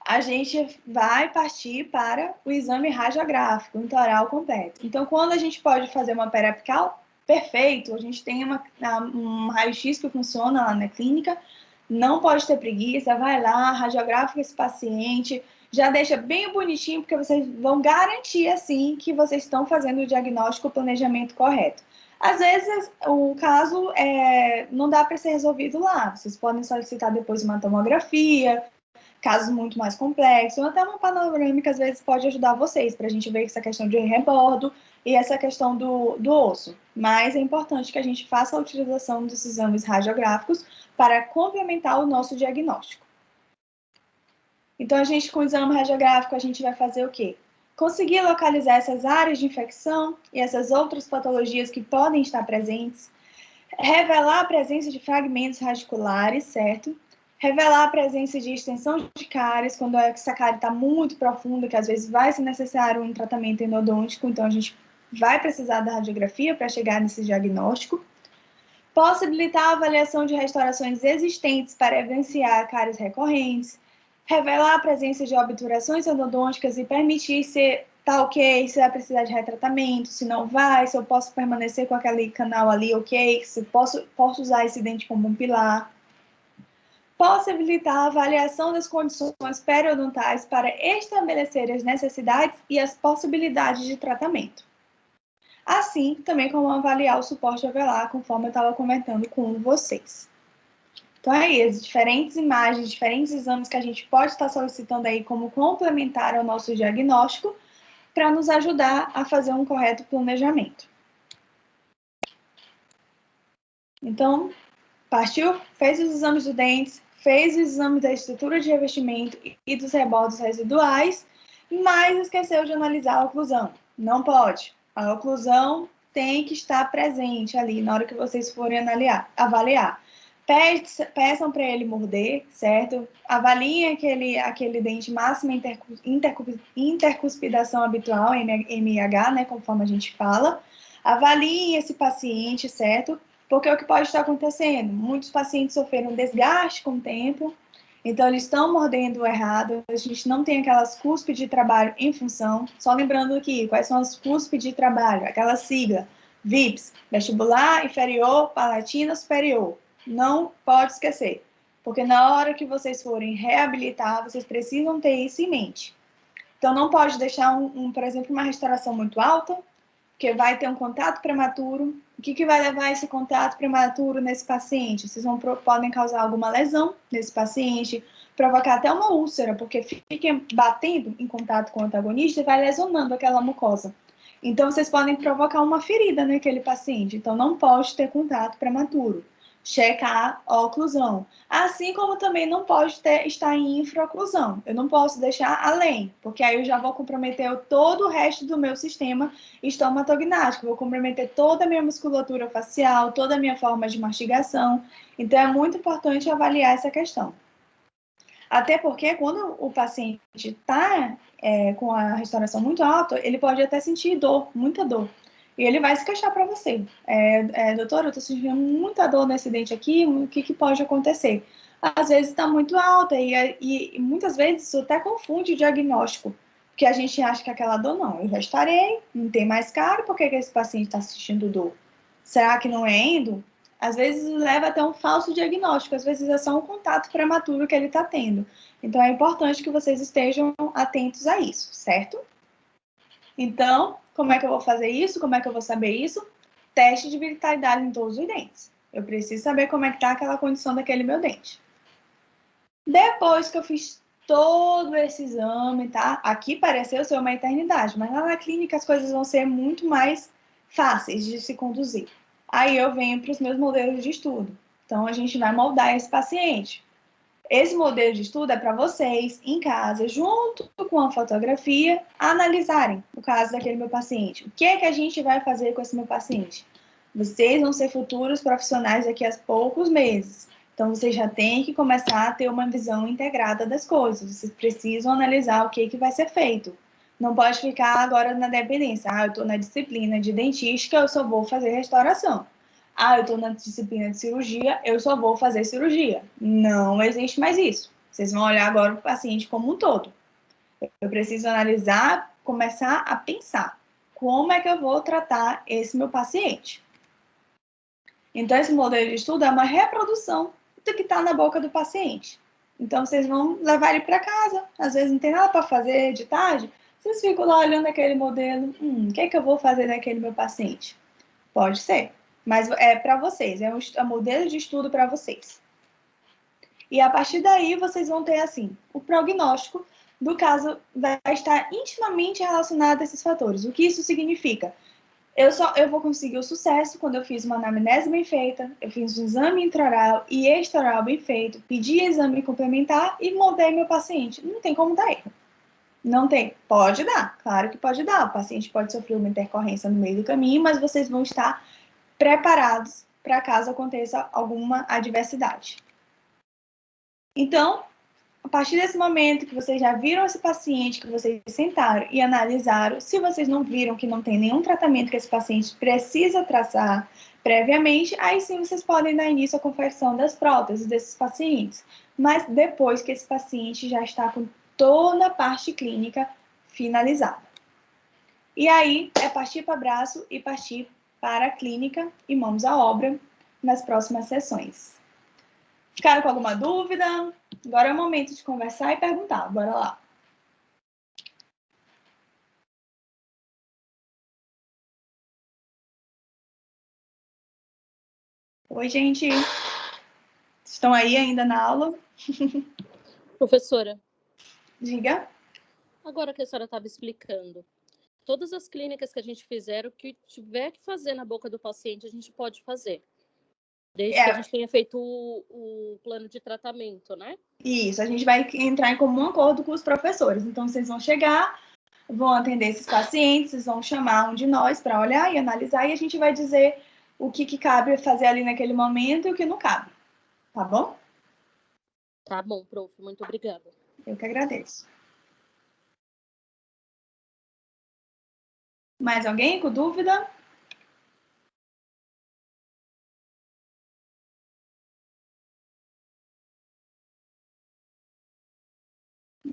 a gente vai partir para o exame radiográfico, intraoral completo. Então, quando a gente pode fazer uma periapical, perfeito, a gente tem um raio-x que funciona lá na clínica, não pode ter preguiça, vai lá, radiografa esse paciente, já deixa bem bonitinho, porque vocês vão garantir, assim, que vocês estão fazendo o diagnóstico, o planejamento correto. Às vezes, o caso não dá para ser resolvido lá. Vocês podem solicitar depois uma tomografia, casos muito mais complexos, ou até uma panorâmica, às vezes, pode ajudar vocês, para a gente ver essa questão de rebordo e essa questão do osso. Mas é importante que a gente faça a utilização dos exames radiográficos para complementar o nosso diagnóstico. Então, com o exame radiográfico, a gente vai fazer o quê? Conseguir localizar essas áreas de infecção e essas outras patologias que podem estar presentes, revelar a presença de fragmentos radiculares, certo? Revelar a presença de extensão de cáries, quando essa cárie está muito profunda, que às vezes vai ser necessário um tratamento endodôntico, então a gente vai precisar da radiografia para chegar nesse diagnóstico. Possibilitar a avaliação de restaurações existentes para evidenciar cáries recorrentes, revelar a presença de obturações endodônticas e permitir se tá ok, se vai precisar de retratamento, se não vai, se eu posso permanecer com aquele canal ali ok, se posso usar esse dente como um pilar. Possibilitar a avaliação das condições periodontais para estabelecer as necessidades e as possibilidades de tratamento. Assim, também como avaliar o suporte alveolar, conforme eu estava comentando com vocês. Então, as diferentes imagens, diferentes exames que a gente pode estar solicitando aí como complementar ao nosso diagnóstico para nos ajudar a fazer um correto planejamento. Então, partiu, fez os exames dos dentes, fez o exame da estrutura de revestimento e dos rebordos residuais, mas esqueceu de analisar a oclusão. Não pode. A oclusão tem que estar presente ali na hora que vocês forem avaliar. Peçam para ele morder, certo? Avaliem aquele dente máxima intercuspidação habitual, MH, né, conforme a gente fala. Avaliem esse paciente, certo? Porque o que pode estar acontecendo? Muitos pacientes sofreram desgaste com o tempo, então eles estão mordendo errado, a gente não tem aquelas cúspides de trabalho em função. Só lembrando aqui, quais são as cúspides de trabalho? Aquela sigla, VIPS, vestibular, inferior, palatina, superior. Não pode esquecer, porque na hora que vocês forem reabilitar, vocês precisam ter isso em mente. Então, não pode deixar, por exemplo, uma restauração muito alta, porque vai ter um contato prematuro. O que vai levar esse contato prematuro nesse paciente? Vocês podem causar alguma lesão nesse paciente, provocar até uma úlcera, porque fica batendo em contato com o antagonista e vai lesionando aquela mucosa. Então, vocês podem provocar uma ferida naquele paciente. Então, não pode ter contato prematuro. Checar a oclusão. Assim como também não pode estar em infraoclusão. Eu não posso deixar além, porque aí eu já vou comprometer todo o resto do meu sistema estomatognático. Vou comprometer toda a minha musculatura facial, toda a minha forma de mastigação. Então, é muito importante avaliar essa questão. Até porque quando o paciente está com a restauração muito alta, ele pode até sentir dor, muita dor. E ele vai se queixar para você. Doutora, eu estou sentindo muita dor nesse dente aqui, o que pode acontecer? Às vezes está muito alta e muitas vezes isso até confunde o diagnóstico. Porque a gente acha que aquela dor não, eu já estarei, não tem mais cárie, por que esse paciente está sentindo dor? Será que não é endo? Às vezes leva até um falso diagnóstico, às vezes é só um contato prematuro que ele está tendo. Então, é importante que vocês estejam atentos a isso, certo? Então, como é que eu vou fazer isso? Como é que eu vou saber isso? Teste de vitalidade em todos os dentes. Eu preciso saber como é que está aquela condição daquele meu dente. Depois que eu fiz todo esse exame, tá? Aqui pareceu ser uma eternidade, mas lá na clínica as coisas vão ser muito mais fáceis de se conduzir. Aí eu venho para os meus modelos de estudo. Então, a gente vai moldar esse paciente. Esse modelo de estudo é para vocês, em casa, junto com a fotografia, analisarem o caso daquele meu paciente. O que é que a gente vai fazer com esse meu paciente? Vocês vão ser futuros profissionais daqui a poucos meses. Então, vocês já têm que começar a ter uma visão integrada das coisas. Vocês precisam analisar o que vai ser feito. Não pode ficar agora na dependência. Eu estou na disciplina de dentística, eu só vou fazer restauração. Eu estou na disciplina de cirurgia, eu só vou fazer cirurgia. Não existe mais isso. Vocês vão olhar agora o paciente como um todo. Eu preciso analisar, começar a pensar. Como é que eu vou tratar esse meu paciente? Então, esse modelo de estudo é uma reprodução do que está na boca do paciente. Então, vocês vão levar ele para casa. Às vezes não tem nada para fazer de tarde. Vocês ficam lá olhando aquele modelo. O que é que eu vou fazer daquele meu paciente? Pode ser. Mas é para vocês. É um modelo de estudo para vocês. E a partir daí, vocês vão ter, assim, o prognóstico do caso vai estar intimamente relacionado a esses fatores. O que isso significa? Eu vou conseguir o sucesso quando eu fiz uma anamnese bem feita, eu fiz um exame intraoral e extraoral bem feito, pedi exame complementar e moldei meu paciente. Não tem como dar erro. Não tem. Pode dar, claro que pode dar. O paciente pode sofrer uma intercorrência no meio do caminho, mas vocês vão estar preparados para caso aconteça alguma adversidade. Então, a partir desse momento que vocês já viram esse paciente, que vocês sentaram e analisaram, se vocês não viram que não tem nenhum tratamento que esse paciente precisa traçar previamente, aí sim vocês podem dar início à confecção das próteses desses pacientes. Mas depois que esse paciente já está com toda a parte clínica finalizada. E aí é partir para braço e partir para a clínica e mãos à obra nas próximas sessões. Ficaram com alguma dúvida? Agora é o momento de conversar e perguntar. Bora lá. Oi, gente. Estão aí ainda na aula? Professora. Diga. Agora que a senhora estava explicando, todas as clínicas que a gente fizer, o que tiver que fazer na boca do paciente, a gente pode fazer. Desde que a gente tenha feito o plano de tratamento, né? Isso, a gente vai entrar em comum acordo com os professores. Então, vocês vão chegar, vão atender esses pacientes, vocês vão chamar um de nós para olhar e analisar, e a gente vai dizer o que cabe fazer ali naquele momento e o que não cabe. Tá bom? Tá bom, prof. Muito obrigada. Eu que agradeço. Mais alguém com dúvida?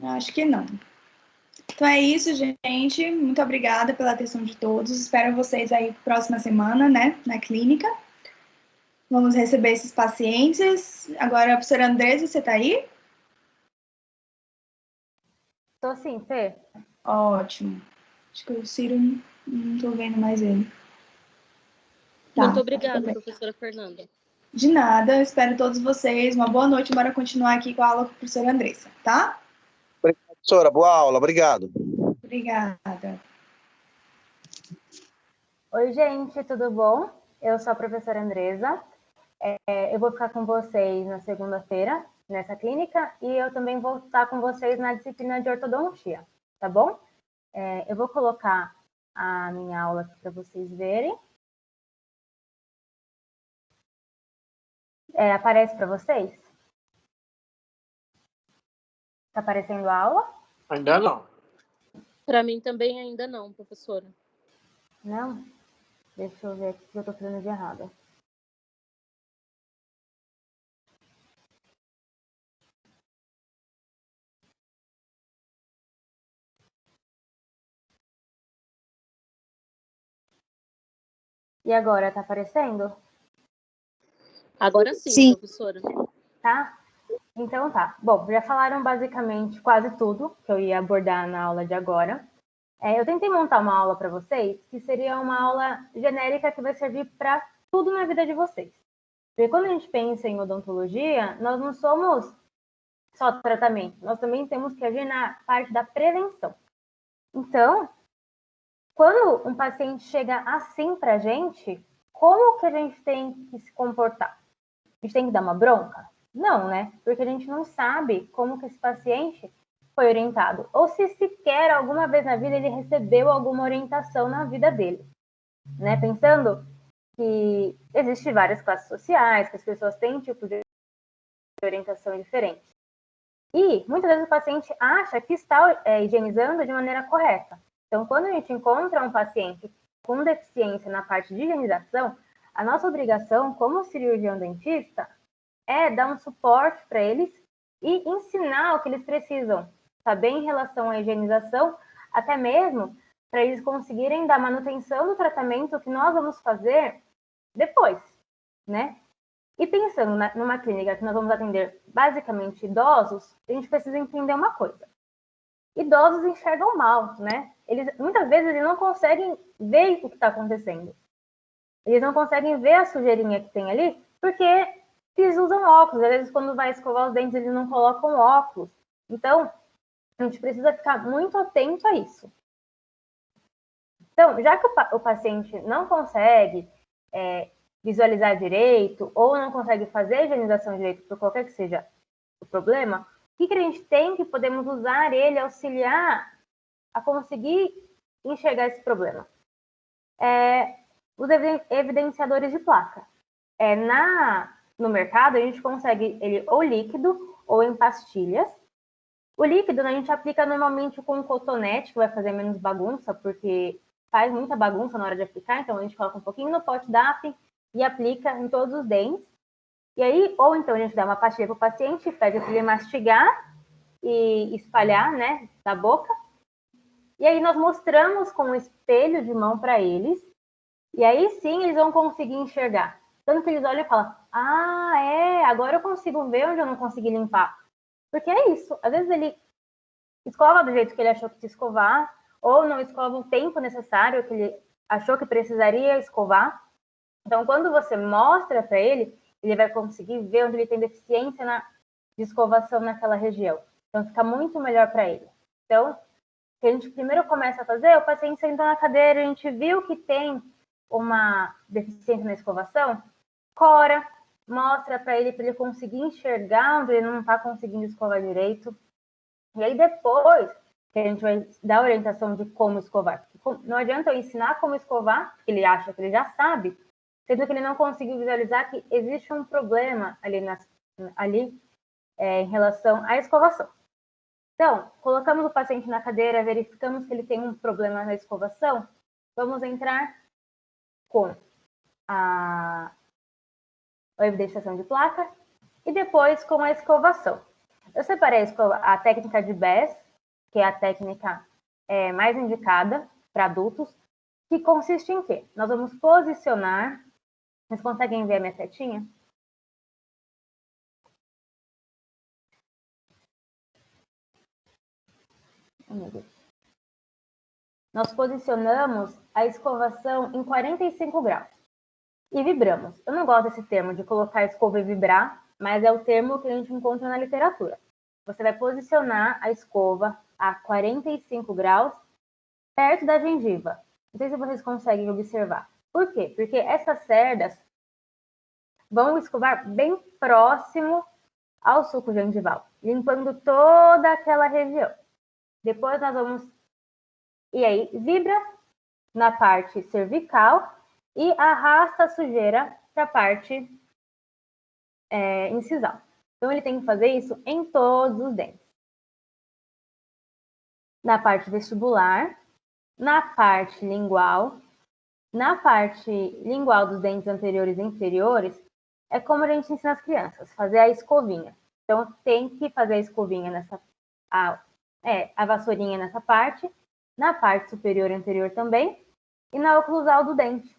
Acho que não. Então é isso, gente. Muito obrigada pela atenção de todos. Espero vocês aí próxima semana, né, na clínica. Vamos receber esses pacientes. Agora, a professora Andresa, você tá aí? Tô sim, Fê. Ótimo. Acho que o Ciro, não tô vendo mais ele. Tá, Muito obrigada, tudo bem. professora Fernanda. De nada, espero todos vocês. Uma boa noite. Bora continuar aqui com a aula com a professora Andressa, tá? Professora, boa aula, obrigado. Obrigada. Oi, gente, tudo bom? Eu sou a professora Andresa. Eu vou ficar com vocês na segunda-feira, nessa clínica, e eu também vou estar com vocês na disciplina de ortodontia, tá bom? Eu vou colocar a minha aula aqui para vocês verem. Aparece para vocês? Tá aparecendo a aula? Ainda não. Para mim também ainda não, professora. Não? Deixa eu ver aqui o que eu tô fazendo de errado. E agora, tá aparecendo? Agora sim, professora. Tá? Então tá. Bom, já falaram basicamente quase tudo que eu ia abordar na aula de agora. Eu tentei montar uma aula para vocês que seria uma aula genérica que vai servir para tudo na vida de vocês. Porque quando a gente pensa em odontologia, nós não somos só tratamento, nós também temos que agir na parte da prevenção. Então, quando um paciente chega assim para a gente, como que a gente tem que se comportar? A gente tem que dar uma bronca? Não, né? Porque a gente não sabe como que esse paciente foi orientado. Ou se sequer alguma vez na vida ele recebeu alguma orientação na vida dele. Né? Pensando que existem várias classes sociais, que as pessoas têm tipo de orientação diferente. E muitas vezes o paciente acha que está higienizando de maneira correta. Então, quando a gente encontra um paciente com deficiência na parte de higienização, a nossa obrigação como cirurgião dentista é dar um suporte para eles e ensinar o que eles precisam saber em relação à higienização, até mesmo para eles conseguirem dar manutenção no tratamento que nós vamos fazer depois, né? E pensando numa clínica que nós vamos atender basicamente idosos, a gente precisa entender uma coisa. Idosos enxergam mal, né? Muitas vezes eles não conseguem ver o que está acontecendo. Eles não conseguem ver a sujeirinha que tem ali, porque eles usam óculos. Às vezes, quando vai escovar os dentes, eles não colocam óculos. Então, a gente precisa ficar muito atento a isso. Então, já que o paciente não consegue visualizar direito ou não consegue fazer a higienização direito por qualquer que seja o problema, o que a gente tem que podemos usar ele auxiliar a conseguir enxergar esse problema? Os evidenciadores de placa. No mercado, a gente consegue ele ou líquido ou em pastilhas. O líquido a gente aplica normalmente com um cotonete, que vai fazer menos bagunça, porque faz muita bagunça na hora de aplicar, então a gente coloca um pouquinho no pote DAP e aplica em todos os dentes. E aí, ou então a gente dá uma pastilha para o paciente e pede para ele mastigar e espalhar, né, da boca. E aí nós mostramos com um espelho de mão para eles, e aí sim eles vão conseguir enxergar. Tanto que eles olham e falam, agora eu consigo ver onde eu não consegui limpar. Porque é isso, às vezes ele escova do jeito que ele achou que tinha escovar, ou não escova o tempo necessário que ele achou que precisaria escovar. Então, quando você mostra para ele, ele vai conseguir ver onde ele tem deficiência de escovação naquela região. Então, fica muito melhor para ele. Então, o que a gente primeiro começa a fazer, o paciente sentou na cadeira, a gente viu que tem uma deficiência na escovação, cora, mostra para ele conseguir enxergar onde ele não está conseguindo escovar direito. E aí depois que a gente vai dar a orientação de como escovar. Não adianta eu ensinar como escovar, porque ele acha que ele já sabe, sendo que ele não conseguiu visualizar que existe um problema ali ali em relação à escovação. Então, colocamos o paciente na cadeira, verificamos que ele tem um problema na escovação, vamos entrar com a evidenciação de placa e depois com a escovação. Eu separei a técnica de BES, que é a técnica mais indicada para adultos, que consiste em quê? Nós vamos posicionar... Vocês conseguem ver a minha setinha? Nós posicionamos a escovação em 45 graus e vibramos. Eu não gosto desse termo de colocar a escova e vibrar, mas é o termo que a gente encontra na literatura. Você vai posicionar a escova a 45 graus perto da gengiva. Não sei se vocês conseguem observar. Por quê? Porque essas cerdas vão escovar bem próximo ao suco gengival, limpando toda aquela região. Depois nós vamos... E aí, vibra na parte cervical e arrasta a sujeira para a parte incisal. Então, ele tem que fazer isso em todos os dentes. Na parte vestibular, na parte lingual. Na parte lingual dos dentes anteriores e inferiores, é como a gente ensina as crianças, fazer a escovinha. Então, tem que fazer a escovinha a vassourinha nessa parte, na parte superior e anterior também, e na oclusal do dente,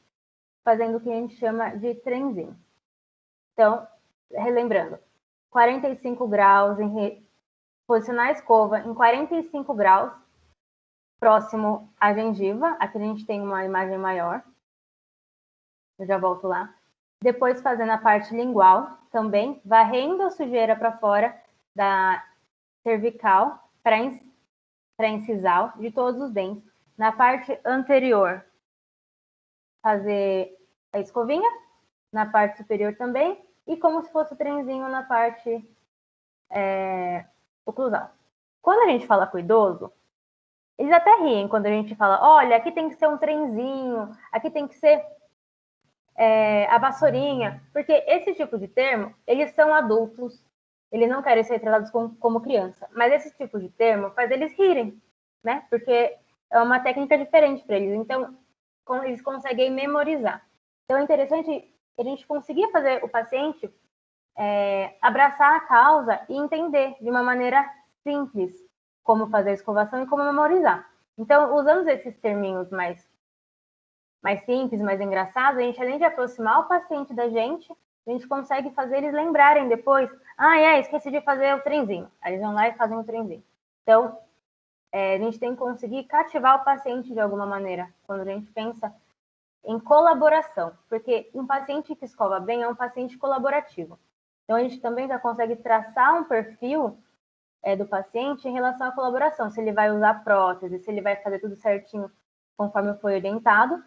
fazendo o que a gente chama de trenzinho. Então, relembrando, 45 graus, posicionar a escova em 45 graus, próximo à gengiva. Aqui a gente tem uma imagem maior. Eu já volto lá. Depois fazendo a parte lingual também, varrendo a sujeira para fora da cervical para incisal de todos os dentes. Na parte anterior, fazer a escovinha. Na parte superior também. E como se fosse o trenzinho na parte oclusal. Quando a gente fala com o idoso, eles até riem quando a gente fala, olha, aqui tem que ser um trenzinho, aqui tem que ser a vassourinha, porque esse tipo de termo, eles são adultos, eles não querem ser tratados como criança, mas esse tipo de termo faz eles rirem, né? Porque é uma técnica diferente para eles, então eles conseguem memorizar. Então é interessante a gente conseguir fazer o paciente abraçar a causa e entender de uma maneira simples como fazer a escovação e como memorizar. Então, usando esses terminhos mais simples, mais engraçados, a gente, além de aproximar o paciente da gente, a gente consegue fazer eles lembrarem depois, esqueci de fazer o trenzinho. Aí eles vão lá e fazem o trenzinho. Então, a gente tem que conseguir cativar o paciente de alguma maneira, quando a gente pensa em colaboração, porque um paciente que escova bem é um paciente colaborativo. Então, a gente também já consegue traçar um perfil do paciente em relação à colaboração, se ele vai usar prótese, se ele vai fazer tudo certinho conforme foi orientado,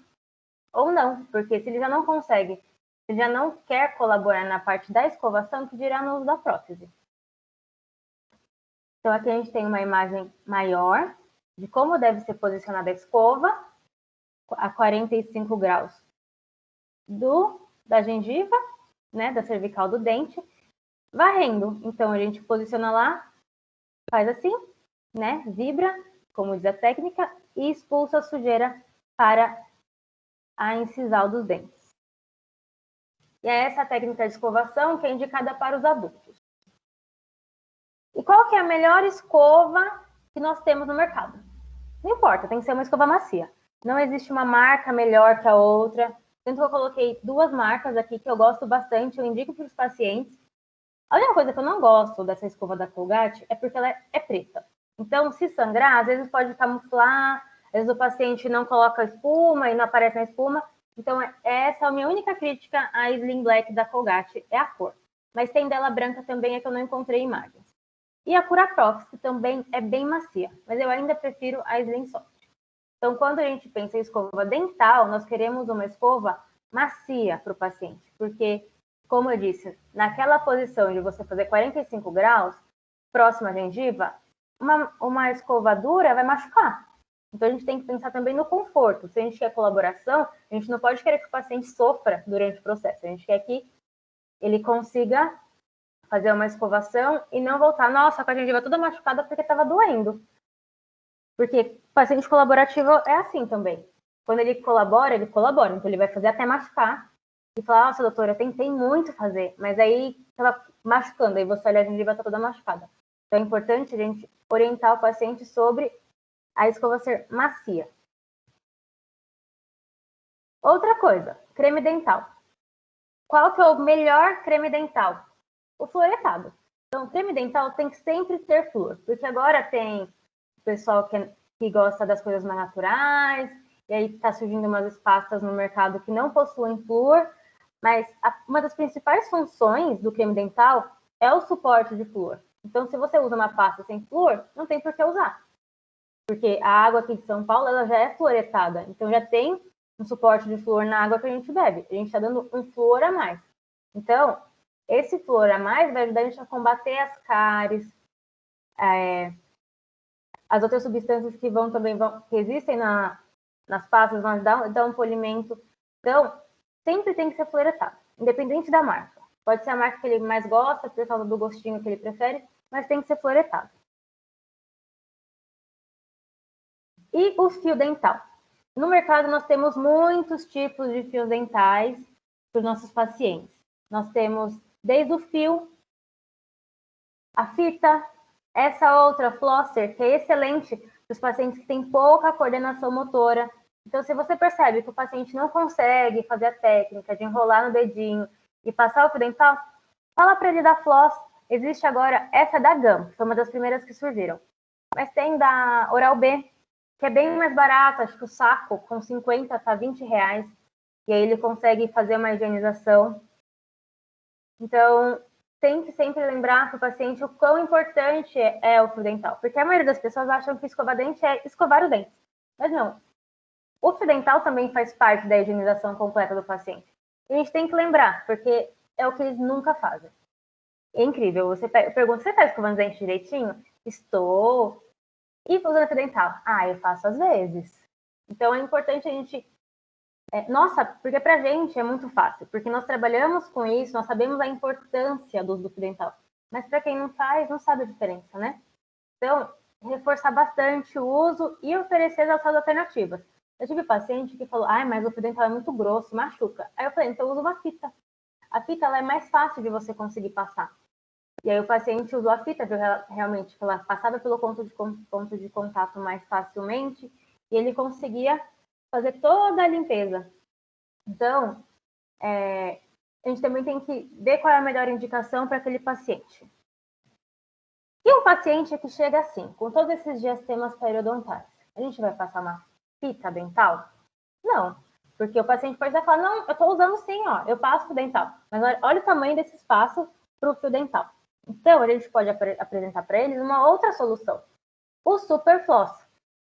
ou não, porque se ele já não consegue, se ele já não quer colaborar na parte da escovação, que dirá no uso da prótese. Então, aqui a gente tem uma imagem maior de como deve ser posicionada a escova a 45 graus da gengiva, né, da cervical do dente, varrendo. Então, a gente posiciona lá, faz assim, né, vibra, como diz a técnica, e expulsa a sujeira para a incisal dos dentes. E é essa técnica de escovação que é indicada para os adultos. E qual que é a melhor escova que nós temos no mercado? Não importa, tem que ser uma escova macia. Não existe uma marca melhor que a outra. Tanto que eu coloquei 2 marcas aqui que eu gosto bastante, eu indico para os pacientes. A única coisa que eu não gosto dessa escova da Colgate é porque ela é preta. Então, se sangrar, às vezes pode camuflar, às vezes o paciente não coloca espuma e não aparece na espuma. Então, essa é a minha única crítica à Slim Black da Colgate, é a cor. Mas tem dela branca também, é que eu não encontrei imagens. E a Curaprox, que também é bem macia, mas eu ainda prefiro a Slim Soft. Então, quando a gente pensa em escova dental, nós queremos uma escova macia para o paciente, porque, como eu disse, naquela posição de você fazer 45 graus, próxima à gengiva, uma escova dura vai machucar. Então, a gente tem que pensar também no conforto. Se a gente quer colaboração, a gente não pode querer que o paciente sofra durante o processo. A gente quer que ele consiga fazer uma escovação e não voltar, nossa, com a gengiva toda machucada porque estava doendo. Porque paciente colaborativo é assim também. Quando ele colabora. Então ele vai fazer até machucar. E falar, nossa, doutora, eu tentei muito fazer, mas aí estava machucando. Aí você olha, a gengiva está toda machucada. Então é importante a gente orientar o paciente sobre a escova ser macia. Outra coisa, creme dental. Qual que é o melhor creme dental? O fluoretado. Então, o creme dental tem que sempre ter flúor, porque agora tem o pessoal que gosta das coisas mais naturais, e aí está surgindo umas pastas no mercado que não possuem flúor, mas uma das principais funções do creme dental é o suporte de flúor. Então, se você usa uma pasta sem flúor, não tem por que usar. Porque a água aqui de São Paulo, ela já é fluoretada, então já tem um suporte de flúor na água que a gente bebe. A gente está dando um flúor a mais. Então, esse flúor a mais vai ajudar a gente a combater as cáries, as outras substâncias que que existem nas pastas, vão ajudar a dar um polimento. Então, sempre tem que ser fluoretado, independente da marca. Pode ser a marca que ele mais gosta, por causa do gostinho que ele prefere, mas tem que ser fluoretado. E o fio dental. No mercado, nós temos muitos tipos de fios dentais para os nossos pacientes. Nós temos desde o fio, a fita, essa outra flosser, que é excelente para os pacientes que têm pouca coordenação motora. Então, se você percebe que o paciente não consegue fazer a técnica de enrolar no dedinho e passar o fio dental, fala para ele da floss. Existe agora essa da Gum, que foi uma das primeiras que surgiram. Mas tem da Oral-B, que é bem mais barato, acho que o saco com 50 tá R$20, e aí ele consegue fazer uma higienização. Então, tem que sempre lembrar para o paciente o quão importante é o fio dental, porque a maioria das pessoas acham que escovar dente é escovar o dente, mas não. O fio dental também faz parte da higienização completa do paciente. E a gente tem que lembrar, porque é o que eles nunca fazem. É incrível, você pergunta, você está escovando os dentes direitinho? Estou. E usando fio dental? Ah, eu faço às vezes. Então é importante a gente... Nossa, porque pra gente é muito fácil, porque nós trabalhamos com isso, nós sabemos a importância do uso do fio dental. Mas para quem não faz, não sabe a diferença, né? Então, reforçar bastante o uso e oferecer as alternativas. Eu tive paciente que falou, mas o fio dental é muito grosso, machuca. Aí eu falei, então usa uma fita. A fita ela é mais fácil de você conseguir passar. E aí o paciente usou a fita, viu realmente que ela passava pelo ponto de contato mais facilmente e ele conseguia fazer toda a limpeza. Então, a gente também tem que ver qual é a melhor indicação para aquele paciente. E um paciente que chega assim, com todos esses diastemas periodontais, a gente vai passar uma fita dental? Não, porque o paciente pode até falar, não, eu estou usando sim, ó, eu passo fio dental. Mas olha o tamanho desse espaço para o fio dental. Então, a gente pode apresentar para eles uma outra solução. O Super Floss,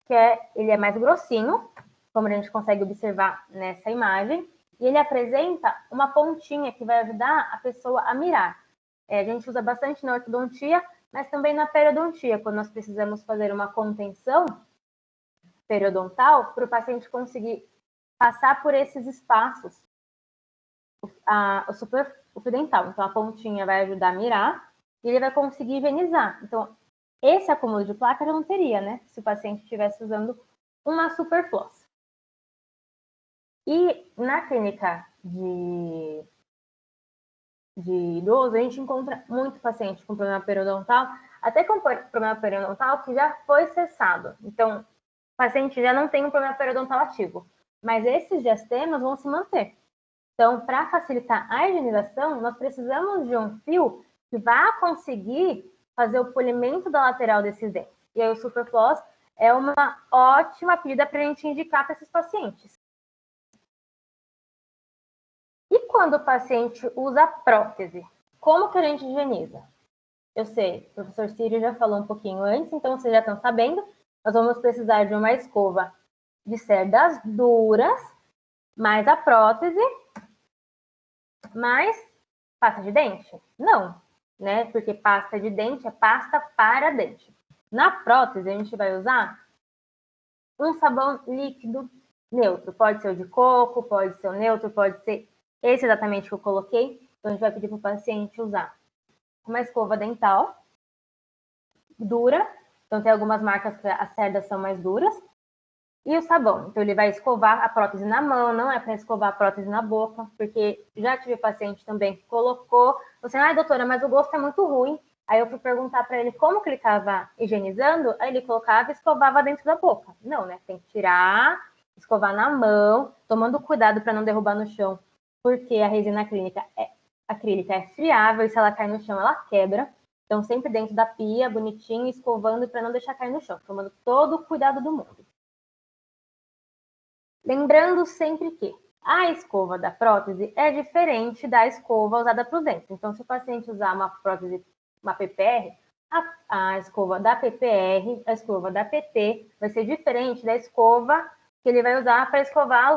que ele é mais grossinho, como a gente consegue observar nessa imagem, e ele apresenta uma pontinha que vai ajudar a pessoa a mirar. A gente usa bastante na ortodontia, mas também na periodontia, quando nós precisamos fazer uma contenção periodontal, para o paciente conseguir passar por esses espaços, o fio dental. Então, a pontinha vai ajudar a mirar e ele vai conseguir higienizar. Então, esse acúmulo de placa já não teria, né? Se o paciente estivesse usando uma Super Floss. E na clínica de idoso, a gente encontra muito paciente com problema periodontal, até com problema periodontal que já foi cessado. Então, o paciente já não tem um problema periodontal ativo, mas esses diastemas vão se manter. Então, para facilitar a higienização, nós precisamos de um fio que vá conseguir fazer o polimento da lateral desses dentes. E aí o Super Floss é uma ótima pedida para a gente indicar para esses pacientes. E quando o paciente usa prótese, como que a gente higieniza? Eu sei, o professor Círio já falou um pouquinho antes, então vocês já estão sabendo. Nós vamos precisar de uma escova de cerdas duras, mais a prótese, mais pasta de dente? Não, né? Porque pasta de dente é pasta para dente. Na prótese, a gente vai usar um sabão líquido neutro. Pode ser o de coco, pode ser o neutro, pode ser esse exatamente que eu coloquei. Então, a gente vai pedir para o paciente usar uma escova dental dura, então tem algumas marcas que as cerdas são mais duras, e o sabão. Então ele vai escovar a prótese na mão, não é para escovar a prótese na boca, porque já tive paciente também que colocou, você, ai doutora, mas o gosto é muito ruim. Aí eu fui perguntar para ele como que ele estava higienizando, aí ele colocava e escovava dentro da boca. Não, né? Tem que tirar, escovar na mão, tomando cuidado para não derrubar no chão, porque a resina acrílica é friável e se ela cai no chão, ela quebra. Então, sempre dentro da pia, bonitinho, escovando para não deixar cair no chão, tomando todo o cuidado do mundo. Lembrando sempre que a escova da prótese é diferente da escova usada para os dentes. Então, se o paciente usar uma prótese, uma PPR, a escova da PPR, a escova da PT, vai ser diferente da escova que ele vai usar para escovar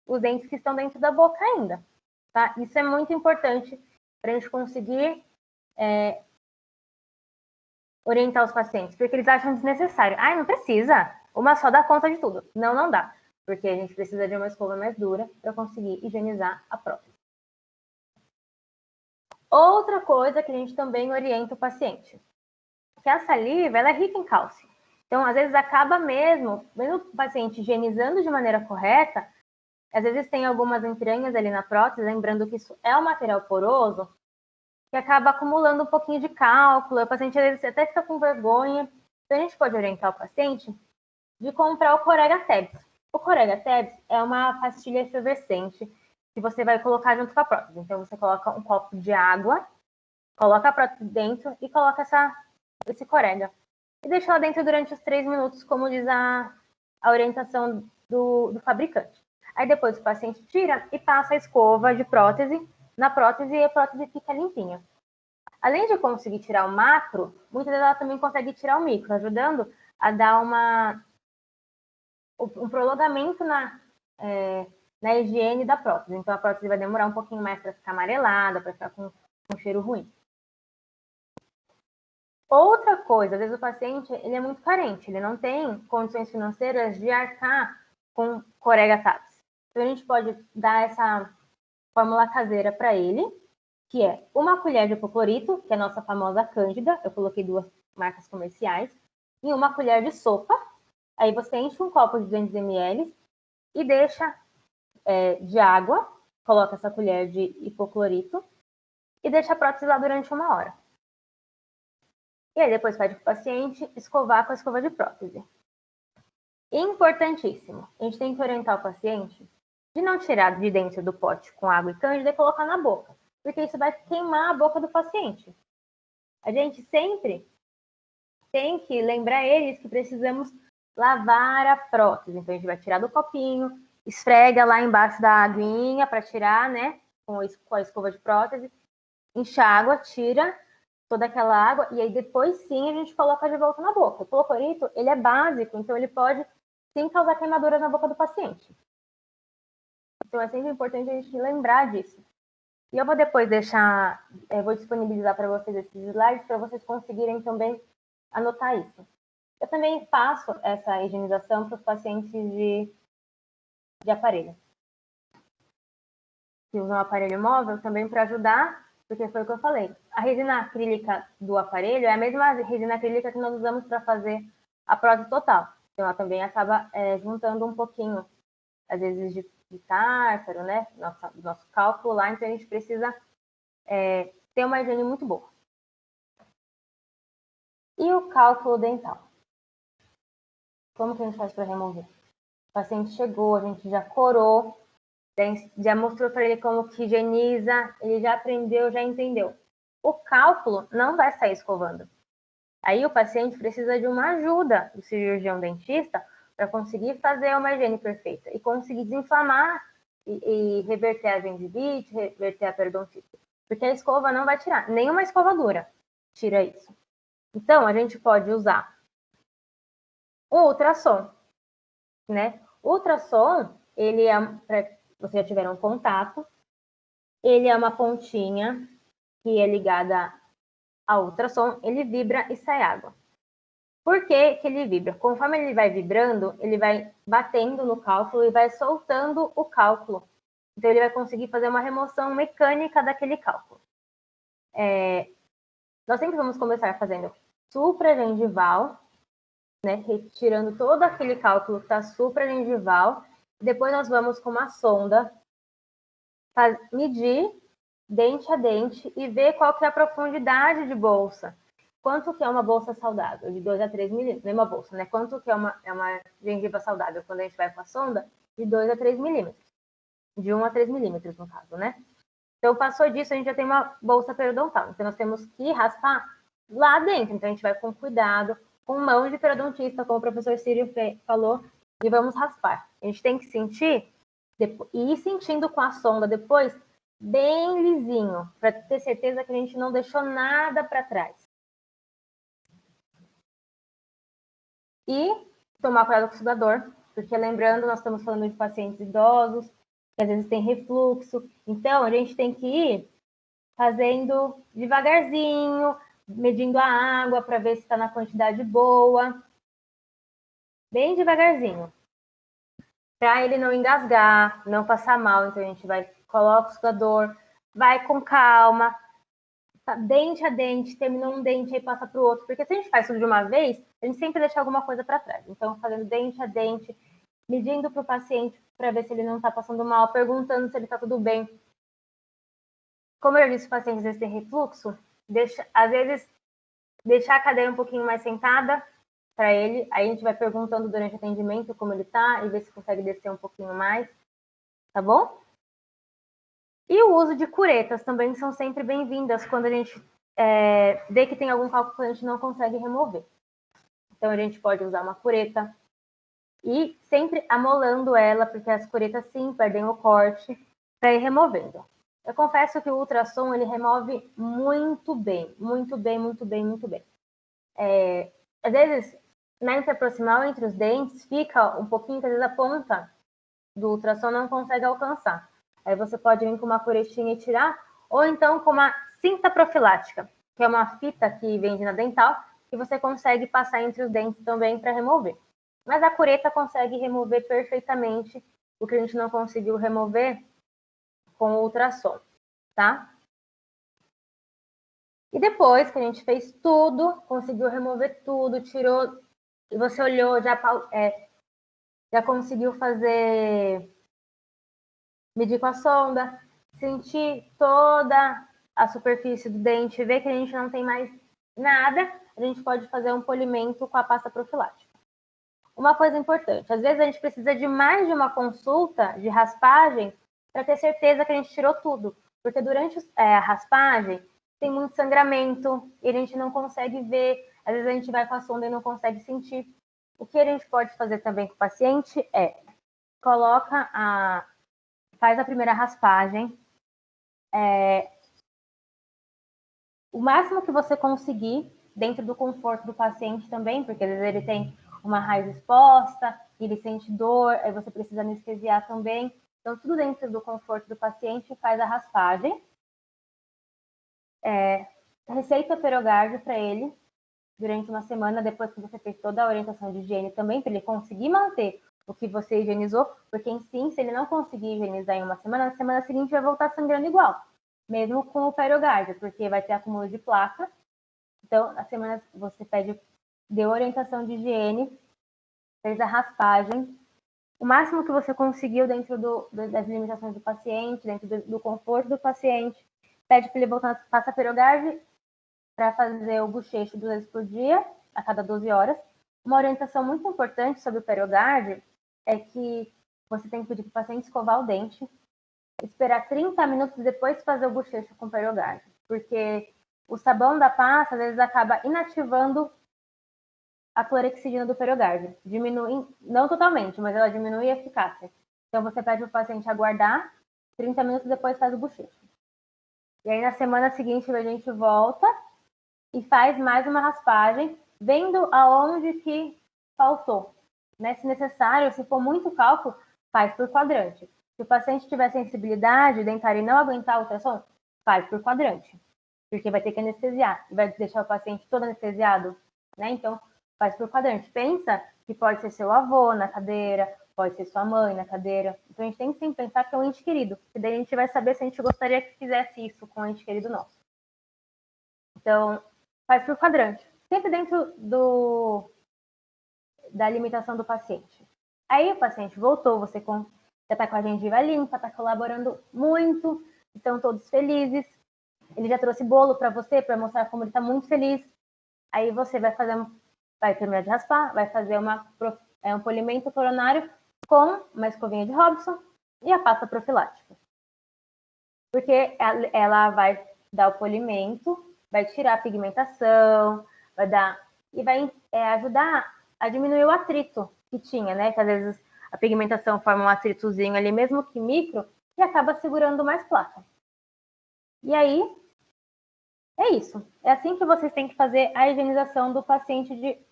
os dentes que estão dentro da boca ainda. Tá? Isso é muito importante para a gente conseguir orientar os pacientes, porque eles acham desnecessário. Ah, não precisa, uma só dá conta de tudo. Não, não dá, porque a gente precisa de uma escova mais dura para conseguir higienizar a prótese. Outra coisa que a gente também orienta o paciente, que a saliva ela é rica em cálcio. Então, às vezes, acaba mesmo o paciente higienizando de maneira correta, às vezes tem algumas entranhas ali na prótese, lembrando que isso é um material poroso, que acaba acumulando um pouquinho de cálculo, o paciente às vezes até fica com vergonha. Então, a gente pode orientar o paciente de comprar o Corega Tabs. O Corega Tabs é uma pastilha efervescente que você vai colocar junto com a prótese. Então, você coloca um copo de água, coloca a prótese dentro e coloca esse Corega. E deixa ela dentro durante os 3 minutos, como diz a orientação do fabricante. Aí depois o paciente tira e passa a escova de prótese na prótese e a prótese fica limpinha. Além de conseguir tirar o macro, muitas vezes ela também consegue tirar o micro, ajudando a dar um prolongamento na higiene da prótese. Então a prótese vai demorar um pouquinho mais para ficar amarelada, para ficar com um cheiro ruim. Outra coisa, às vezes o paciente ele é muito carente, ele não tem condições financeiras de arcar com Corega Tabs. Então a gente pode dar essa fórmula caseira para ele, que é uma colher de hipoclorito, que é a nossa famosa Cândida, eu coloquei 2 marcas comerciais, e uma colher de sopa. Aí você enche um copo de 200 ml e deixa de água, coloca essa colher de hipoclorito e deixa a prótese lá durante 1 hora. E aí depois pede para o paciente escovar com a escova de prótese. Importantíssimo, a gente tem que orientar o paciente de não tirar de dentro do pote com água e cândida e colocar na boca, porque isso vai queimar a boca do paciente. A gente sempre tem que lembrar eles que precisamos lavar a prótese. Então a gente vai tirar do copinho, esfrega lá embaixo da aguinha para tirar, né, com a escova de prótese, enxágua, tira toda aquela água e aí depois sim a gente coloca de volta na boca. O hipoclorito, ele é básico, então ele pode sim causar queimaduras na boca do paciente. Então é sempre importante a gente lembrar disso. E eu vou depois vou disponibilizar para vocês esses slides para vocês conseguirem também anotar isso. Eu também faço essa higienização para os pacientes de aparelho, que usam aparelho móvel também para ajudar, porque foi o que eu falei. A resina acrílica do aparelho é a mesma resina acrílica que nós usamos para fazer a prótese total. Então, ela também acaba juntando um pouquinho, às vezes, de tártaro, né? Nosso cálculo lá, então a gente precisa ter uma higiene muito boa. E o cálculo dental? Como que a gente faz para remover? O paciente chegou, a gente já corou, já mostrou para ele como que higieniza, ele já aprendeu, já entendeu. O cálculo não vai sair escovando. Aí o paciente precisa de uma ajuda do cirurgião dentista para conseguir fazer uma higiene perfeita e conseguir desinflamar e reverter a gengivite, reverter a periodontite. Porque a escova não vai tirar, nenhuma escova dura tira isso. Então, a gente pode usar o ultrassom, né? O ultrassom, ele é, para vocês já tiveram contato, ele é uma pontinha que é ligada ao ultrassom, ele vibra e sai água. Por que que ele vibra? Conforme ele vai vibrando, ele vai batendo no cálculo e vai soltando o cálculo. Então, ele vai conseguir fazer uma remoção mecânica daquele cálculo. Nós sempre vamos começar fazendo supragengival, né? Retirando todo aquele cálculo que está supragengival. Depois nós vamos com uma sonda medir dente a dente e ver qual que é a profundidade de bolsa. Quanto que é uma bolsa saudável? De 2 a 3 milímetros. Não é uma bolsa, né? Quanto que é uma gengiva saudável quando a gente vai com a sonda? De 2 a 3 milímetros. De 1 a 3 milímetros, no caso, né? Então, passou disso, a gente já tem uma bolsa periodontal. Então, nós temos que raspar lá dentro. Então, a gente vai com cuidado, com mão de periodontista, como o professor Círio falou, e vamos raspar. A gente tem que sentir, e ir sentindo com a sonda depois, bem lisinho, para ter certeza que a gente não deixou nada para trás. E tomar cuidado com o sugador, porque lembrando, nós estamos falando de pacientes idosos, que às vezes tem refluxo. Então, a gente tem que ir fazendo devagarzinho, medindo a água para ver se está na quantidade boa. Bem devagarzinho. Para ele não engasgar, não passar mal. Então, a gente coloca o sugador, vai com calma, dente a dente, terminou um dente e passa para o outro. Porque se a gente faz tudo de uma vez, a gente sempre deixa alguma coisa para trás. Então, fazendo dente a dente, medindo para o paciente para ver se ele não está passando mal, perguntando se ele está tudo bem. Como eu disse, o paciente às vezes tem refluxo, às vezes deixar a cadeira um pouquinho mais sentada para ele, aí a gente vai perguntando durante o atendimento como ele está e ver se consegue descer um pouquinho mais, tá bom? E o uso de curetas também são sempre bem-vindas quando a gente vê que tem algum cálculo que a gente não consegue remover. Então, a gente pode usar uma cureta e sempre amolando ela, porque as curetas sim perdem o corte, para ir removendo. Eu confesso que o ultrassom ele remove muito bem, muito bem, muito bem, muito bem. Às vezes, na interproximal entre os dentes, fica um pouquinho que às vezes a ponta do ultrassom não consegue alcançar. Aí você pode vir com uma curetinha e tirar, ou então com uma cinta profilática, que é uma fita que vende na dental, que você consegue passar entre os dentes também para remover. Mas a cureta consegue remover perfeitamente o que a gente não conseguiu remover com o ultrassom, tá? E depois que a gente fez tudo, conseguiu remover tudo, tirou, e você olhou, já conseguiu medir com a sonda, sentir toda a superfície do dente, ver que a gente não tem mais nada, a gente pode fazer um polimento com a pasta profilática. Uma coisa importante, às vezes a gente precisa de mais de uma consulta de raspagem para ter certeza que a gente tirou tudo, porque durante a raspagem tem muito sangramento e a gente não consegue ver, às vezes a gente vai com a sonda e não consegue sentir. O que a gente pode fazer também com o paciente faz a primeira raspagem, o máximo que você conseguir, dentro do conforto do paciente também, porque às vezes ele tem uma raiz exposta, ele sente dor, aí você precisa anestesiar também. Então, tudo dentro do conforto do paciente, faz a raspagem. Receita Perogard para ele, durante uma semana, depois que você fez toda a orientação de higiene também, para ele conseguir manter o que você higienizou, porque em si, se ele não conseguir higienizar em uma semana, na semana seguinte vai voltar sangrando igual, mesmo com o Perogard, porque vai ter acúmulo de placa. Então, na semana você deu orientação de higiene, fez a raspagem, o máximo que você conseguiu dentro das limitações do paciente, dentro do conforto do paciente, pede para ele voltar, passa Perogard para fazer o bochecho 2 vezes por dia, a cada 12 horas. Uma orientação muito importante sobre o Perogard é que você tem que pedir para o paciente escovar o dente, esperar 30 minutos depois fazer o bochecho com Perogard, porque o sabão da pasta, às vezes, acaba inativando a clorexidina do Perogard. Diminui, não totalmente, mas ela diminui a eficácia. Então, você pede para o paciente aguardar, 30 minutos depois faz o bochecho. E aí, na semana seguinte, a gente volta e faz mais uma raspagem, vendo aonde que faltou. Né? Se necessário, se for muito cálculo, faz por quadrante. Se o paciente tiver sensibilidade dentária e não aguentar o ultrassom, faz por quadrante, porque vai ter que anestesiar, vai deixar o paciente todo anestesiado, né? Então, faz por quadrante. Pensa que pode ser seu avô na cadeira, pode ser sua mãe na cadeira. Então, a gente tem que sempre pensar que é um ente querido, porque daí a gente vai saber se a gente gostaria que fizesse isso com um ente querido nosso. Então, faz por quadrante, sempre dentro da limitação do paciente. Aí o paciente voltou, você já está com a gengiva limpa, está colaborando muito, estão todos felizes. Ele já trouxe bolo para você, para mostrar como ele está muito feliz. Aí você vai terminar de raspar, vai fazer um polimento coronário com uma escovinha de Robson e a pasta profilática. Porque ela vai dar o polimento, vai tirar a pigmentação, e vai ajudar a diminuir o atrito que tinha, né? Que às vezes a pigmentação forma um atritozinho ali, mesmo que micro, e acaba segurando mais placa. E aí, é isso. É assim que vocês têm que fazer a higienização do paciente,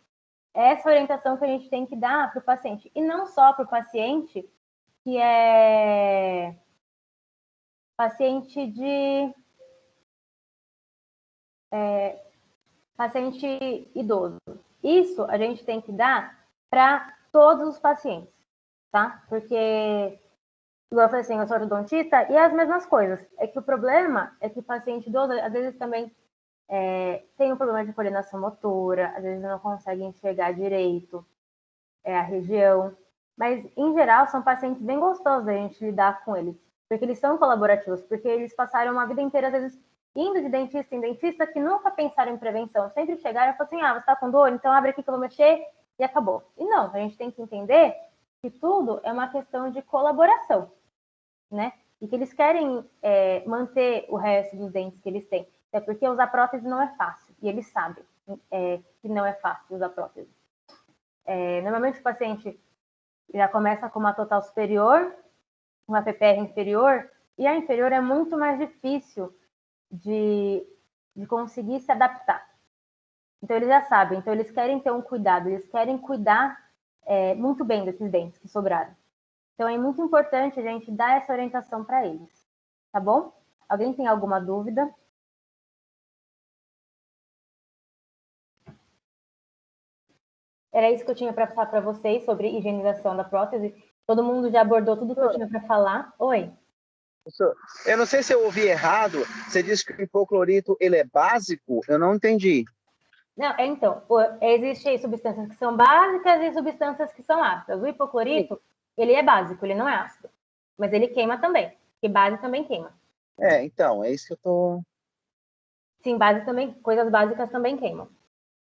essa orientação que a gente tem que dar para o paciente. E não só para o paciente que é paciente idoso. Isso a gente tem que dar para todos os pacientes, tá? Porque, igual eu falei assim, eu sou ortodontista e as mesmas coisas. É que o problema é que o paciente idoso, às vezes, também tem um problema de coordenação motora, às vezes não consegue enxergar direito a região. Mas, em geral, são pacientes bem gostosos a gente lidar com eles, porque eles são colaborativos, porque eles passaram uma vida inteira, às vezes, indo de dentista em dentista, que nunca pensaram em prevenção. Sempre chegaram e falaram assim, você está com dor? Então abre aqui que eu vou mexer e acabou. E não, a gente tem que entender que tudo é uma questão de colaboração, né? E que eles querem manter o resto dos dentes que eles têm. É porque usar prótese não é fácil, e eles sabem que não é fácil usar prótese. Normalmente o paciente já começa com uma total superior, uma PPR inferior, e a inferior é muito mais difícil de conseguir se adaptar. Então, eles já sabem. Então, eles querem ter um cuidado. Eles querem cuidar muito bem desses dentes que sobraram. Então, é muito importante a gente dar essa orientação para eles. Tá bom? Alguém tem alguma dúvida? Era isso que eu tinha para falar para vocês sobre higienização da prótese. Todo mundo já abordou tudo que eu tinha para falar. Oi. Eu não sei se eu ouvi errado. Você disse que o hipoclorito ele é básico? Eu não entendi. Não, então, existem substâncias que são básicas e substâncias que são ácidas. O hipoclorito, ele é básico, ele não é ácido. Mas ele queima também, porque base também queima. Então, é isso que eu tô... Sim, base também, coisas básicas também queimam.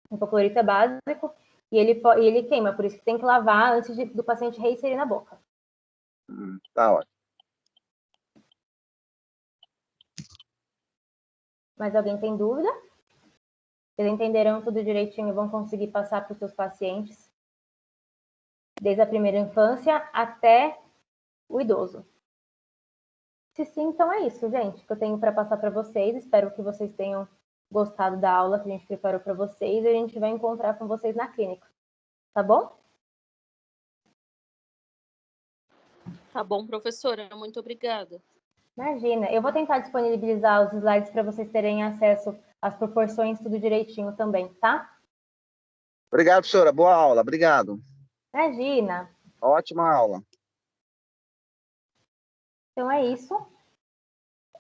O hipoclorito é básico e ele queima, por isso que tem que lavar antes do paciente reinserir na boca. Tá ótimo. Mas alguém tem dúvida? Vocês entenderão tudo direitinho e vão conseguir passar para os seus pacientes, desde a primeira infância até o idoso. Se sim, então é isso, gente, que eu tenho para passar para vocês. Espero que vocês tenham gostado da aula que a gente preparou para vocês e a gente vai encontrar com vocês na clínica. Tá bom? Tá bom, professora. Muito obrigada. Imagina. Eu vou tentar disponibilizar os slides para vocês terem acesso às proporções, tudo direitinho também, tá? Obrigado, professora. Boa aula. Obrigado. Imagina. Ótima aula. Então é isso.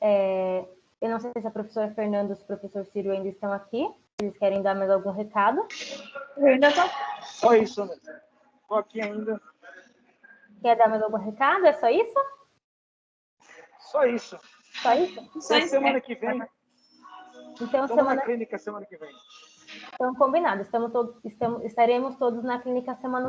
Eu não sei se a professora Fernanda e o professor Ciro ainda estão aqui. Eles querem dar mais algum recado? Eu ainda tô... Só isso, né? Tô aqui ainda. Quer dar mais algum recado? É só isso? Só isso. Só isso? Até semana que vem. Então, Estamos na clínica semana que vem. Então, combinado. Estaremos todos na clínica semana